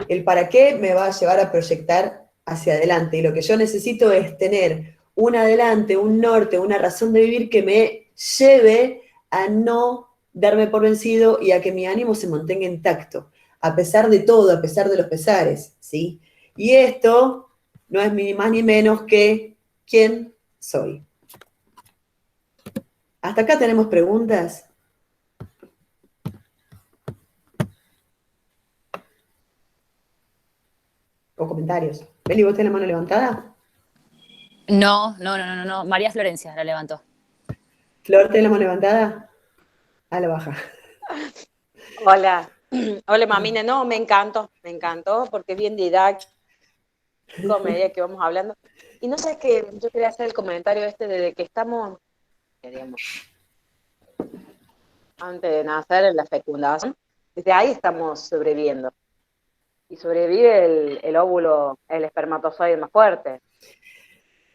El para qué me va a llevar a proyectar hacia adelante y lo que yo necesito es tener un adelante, un norte, una razón de vivir que me lleve a no darme por vencido y a que mi ánimo se mantenga intacto, a pesar de todo, a pesar de los pesares, ¿sí? Y esto no es ni más ni menos que quién soy. ¿Hasta acá tenemos preguntas? ¿O comentarios? Beli, ¿vos tenés la mano levantada? No. María Florencia la levantó. Flor, ¿tenés la mano levantada? A la baja. Hola, hola mamina, no, me encantó, porque es bien didáctico a medida que vamos hablando. Y no sé, que yo quería hacer el comentario desde que estamos, digamos, antes de nacer en la fecundación, desde ahí estamos sobreviviendo. Y sobrevive el óvulo, el espermatozoide más fuerte.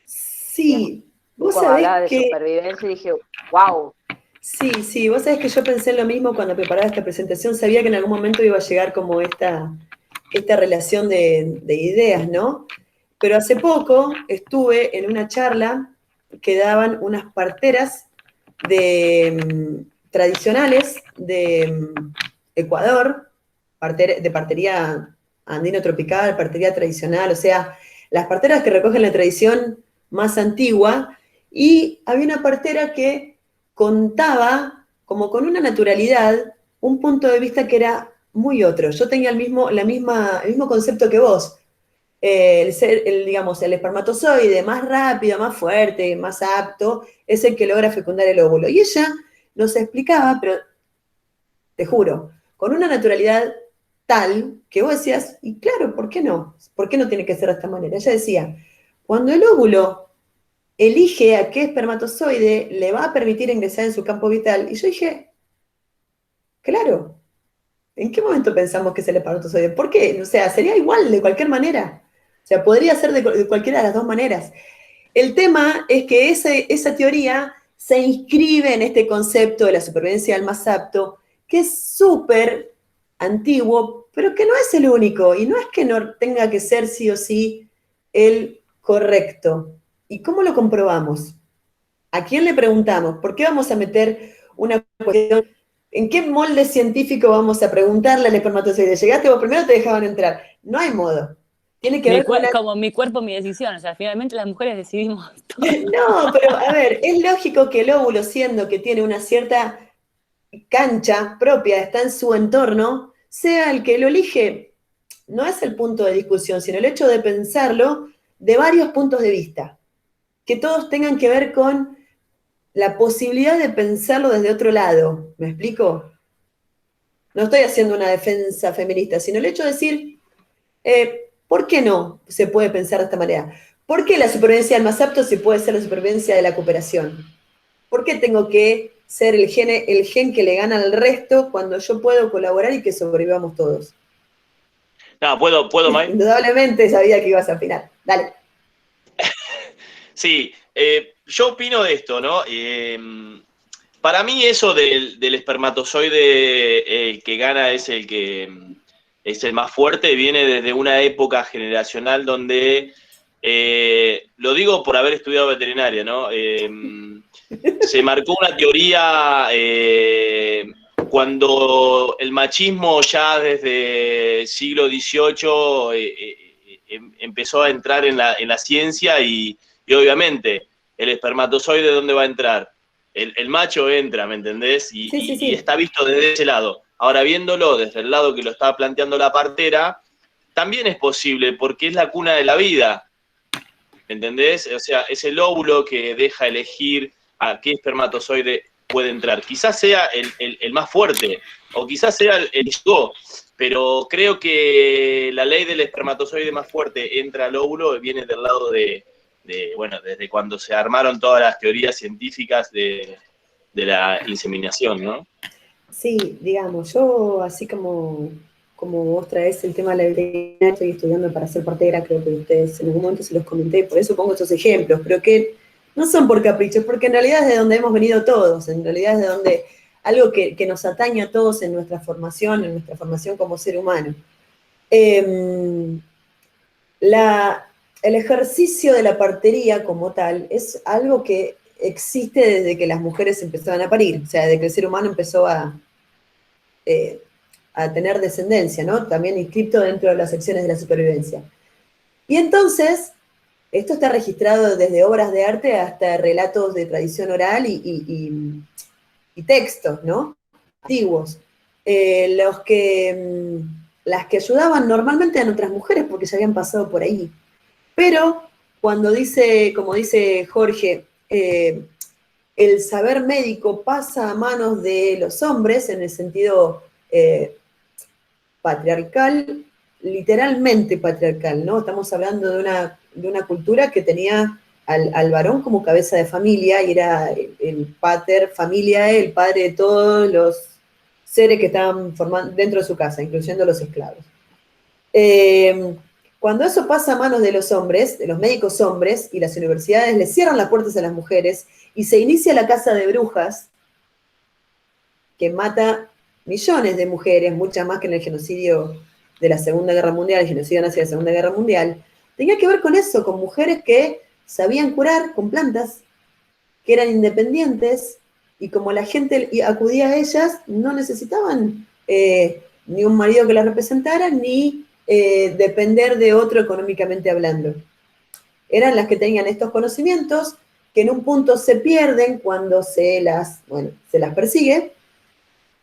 Sí, vos Cuando sabés hablaba de que... supervivencia dije, wow. Sí, vos sabés que yo pensé lo mismo cuando preparaba esta presentación, sabía que en algún momento iba a llegar como esta relación de ideas, ¿no? Pero hace poco estuve en una charla que daban unas parteras tradicionales de Ecuador, de partería andino tropical, partería tradicional, o sea, las parteras que recogen la tradición más antigua, y había una partera que contaba como con una naturalidad un punto de vista que era muy otro. Yo tenía el mismo concepto que vos. Digamos, el espermatozoide más rápido, más fuerte, más apto, es el que logra fecundar el óvulo. Y ella nos explicaba, pero te juro, con una naturalidad tal que vos decías, y claro, ¿por qué no? ¿Por qué no tiene que ser de esta manera? Ella decía, cuando el óvulo elige a qué espermatozoide le va a permitir ingresar en su campo vital, y yo dije, claro, ¿en qué momento pensamos que es el espermatozoide? ¿Por qué? O sea, sería igual de cualquier manera. O sea, podría ser de cualquiera de las dos maneras. El tema es que esa teoría se inscribe en este concepto de la supervivencia del más apto, que es súper antiguo, pero que no es el único, y no es que no tenga que ser sí o sí el correcto. ¿Y cómo lo comprobamos? ¿A quién le preguntamos? ¿Por qué vamos a meter una cuestión? ¿En qué molde científico vamos a preguntarle al espermatozoide? ¿Llegaste vos primero o te dejaban entrar? No hay modo. Tiene que ver con Como mi cuerpo, mi decisión. O sea, finalmente las mujeres decidimos todo. No, pero a ver, es lógico que el óvulo, siendo que tiene una cierta cancha propia, está en su entorno, sea el que lo elige. No es el punto de discusión, sino el hecho de pensarlo de varios puntos de vista, que todos tengan que ver con la posibilidad de pensarlo desde otro lado. ¿Me explico? No estoy haciendo una defensa feminista, sino el hecho de decir, ¿por qué no se puede pensar de esta manera? ¿Por qué la supervivencia del más apto si puede ser la supervivencia de la cooperación? ¿Por qué tengo que ser el gen que le gana al resto cuando yo puedo colaborar y que sobrevivamos todos? No, ¿puedo, May? Indudablemente sabía que ibas a opinar. Dale. Sí, yo opino de esto, ¿no? Para mí eso del espermatozoide, el que gana es el que es el más fuerte, viene desde una época generacional donde, lo digo por haber estudiado veterinaria, ¿no? Se marcó una teoría cuando el machismo ya desde el siglo XVIII empezó a entrar en la ciencia y obviamente el espermatozoide, ¿dónde va a entrar? El macho entra, ¿me entendés? Sí, sí, Y sí. está visto desde ese lado. Ahora, viéndolo desde el lado que lo estaba planteando la partera, también es posible, porque es la cuna de la vida, ¿me entendés? O sea, es el óvulo que deja elegir a qué espermatozoide puede entrar. Quizás sea el más fuerte, o quizás sea el go, pero creo que la ley del espermatozoide más fuerte entra al óvulo viene del lado bueno, desde cuando se armaron todas las teorías científicas de la inseminación, ¿no? Sí, digamos, yo así como vos traes el tema de la veterinaria, estoy estudiando para ser partera, creo que ustedes en algún momento se los comenté, por eso pongo estos ejemplos, pero que no son por caprichos, porque en realidad es de donde hemos venido todos, en realidad es de donde algo que nos atañe a todos en nuestra formación como ser humano. El ejercicio de la partería como tal es algo que existe desde que las mujeres empezaban a parir, o sea, desde que el ser humano empezó a tener descendencia, ¿no? También inscripto dentro de las secciones de la supervivencia. Y entonces, esto está registrado desde obras de arte hasta relatos de tradición oral y textos, ¿no? Antiguos. Las que ayudaban normalmente eran otras mujeres porque ya habían pasado por ahí. Pero cuando dice, como dice Jorge, el saber médico pasa a manos de los hombres en el sentido patriarcal, literalmente patriarcal, ¿no? Estamos hablando de una cultura que tenía al varón como cabeza de familia y era el pater familiae, el padre de todos los seres que estaban formando dentro de su casa, incluyendo los esclavos. Cuando eso pasa a manos de los hombres, de los médicos hombres, y las universidades le cierran las puertas a las mujeres, y se inicia la caza de brujas, que mata millones de mujeres, muchas más que en el genocidio de la Segunda Guerra Mundial, el genocidio nazi de la Segunda Guerra Mundial, tenía que ver con eso, con mujeres que sabían curar con plantas, que eran independientes, y como la gente acudía a ellas, no necesitaban ni un marido que las representara, ni depender de otro económicamente hablando. Eran las que tenían estos conocimientos, que en un punto se pierden cuando se las persigue,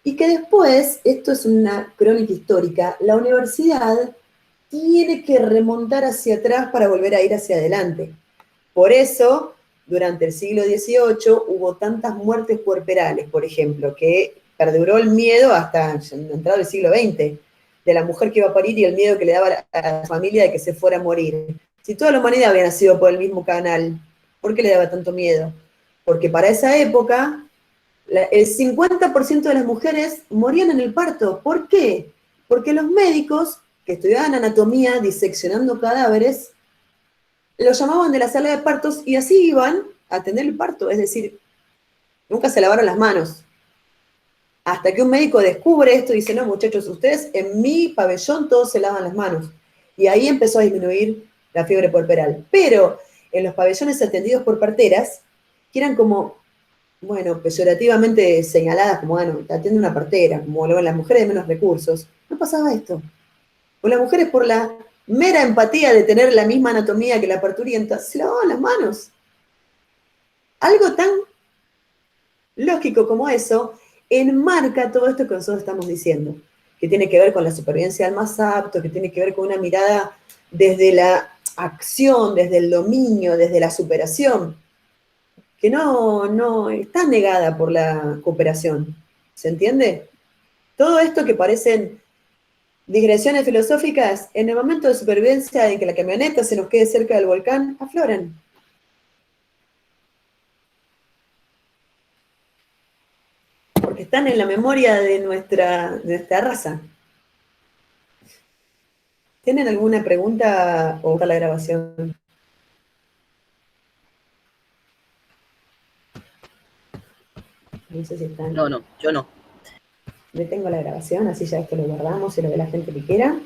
Y que después, esto es una crónica histórica, la universidad tiene que remontar hacia atrás para volver a ir hacia adelante. Por eso, durante el siglo XVIII hubo tantas muertes puerperales, por ejemplo, que perduró el miedo hasta entrado el siglo XX, de la mujer que iba a parir y el miedo que le daba a la familia de que se fuera a morir. Si toda la humanidad había nacido por el mismo canal, ¿por qué le daba tanto miedo? Porque para esa época, el 50% de las mujeres morían en el parto. ¿Por qué? Porque los médicos que estudiaban anatomía diseccionando cadáveres, los llamaban de la sala de partos y así iban a atender el parto. Es decir, nunca se lavaron las manos. Hasta que un médico descubre esto y dice, no, muchachos, ustedes en mi pabellón todos se lavan las manos. Y ahí empezó a disminuir la fiebre puerperal. Pero en los pabellones atendidos por parteras, que eran como, bueno, peyorativamente señaladas como, bueno, te atiende una partera, como las mujeres de menos recursos, no pasaba esto. Pues las mujeres, por la mera empatía de tener la misma anatomía que la parturienta, se lavaban las manos. Algo tan lógico como eso enmarca todo esto que nosotros estamos diciendo, que tiene que ver con la supervivencia del más apto, que tiene que ver con una mirada desde la acción, desde el dominio, desde la superación, que no está negada por la cooperación. ¿Se entiende? Todo esto que parecen digresiones filosóficas, en el momento de supervivencia en que la camioneta se nos quede cerca del volcán, afloran. Porque están en la memoria de nuestra raza. ¿Tienen alguna pregunta o la grabación? No sé si están. No, yo no. Detengo la grabación, así ya esto lo guardamos y lo ve la gente que quiera.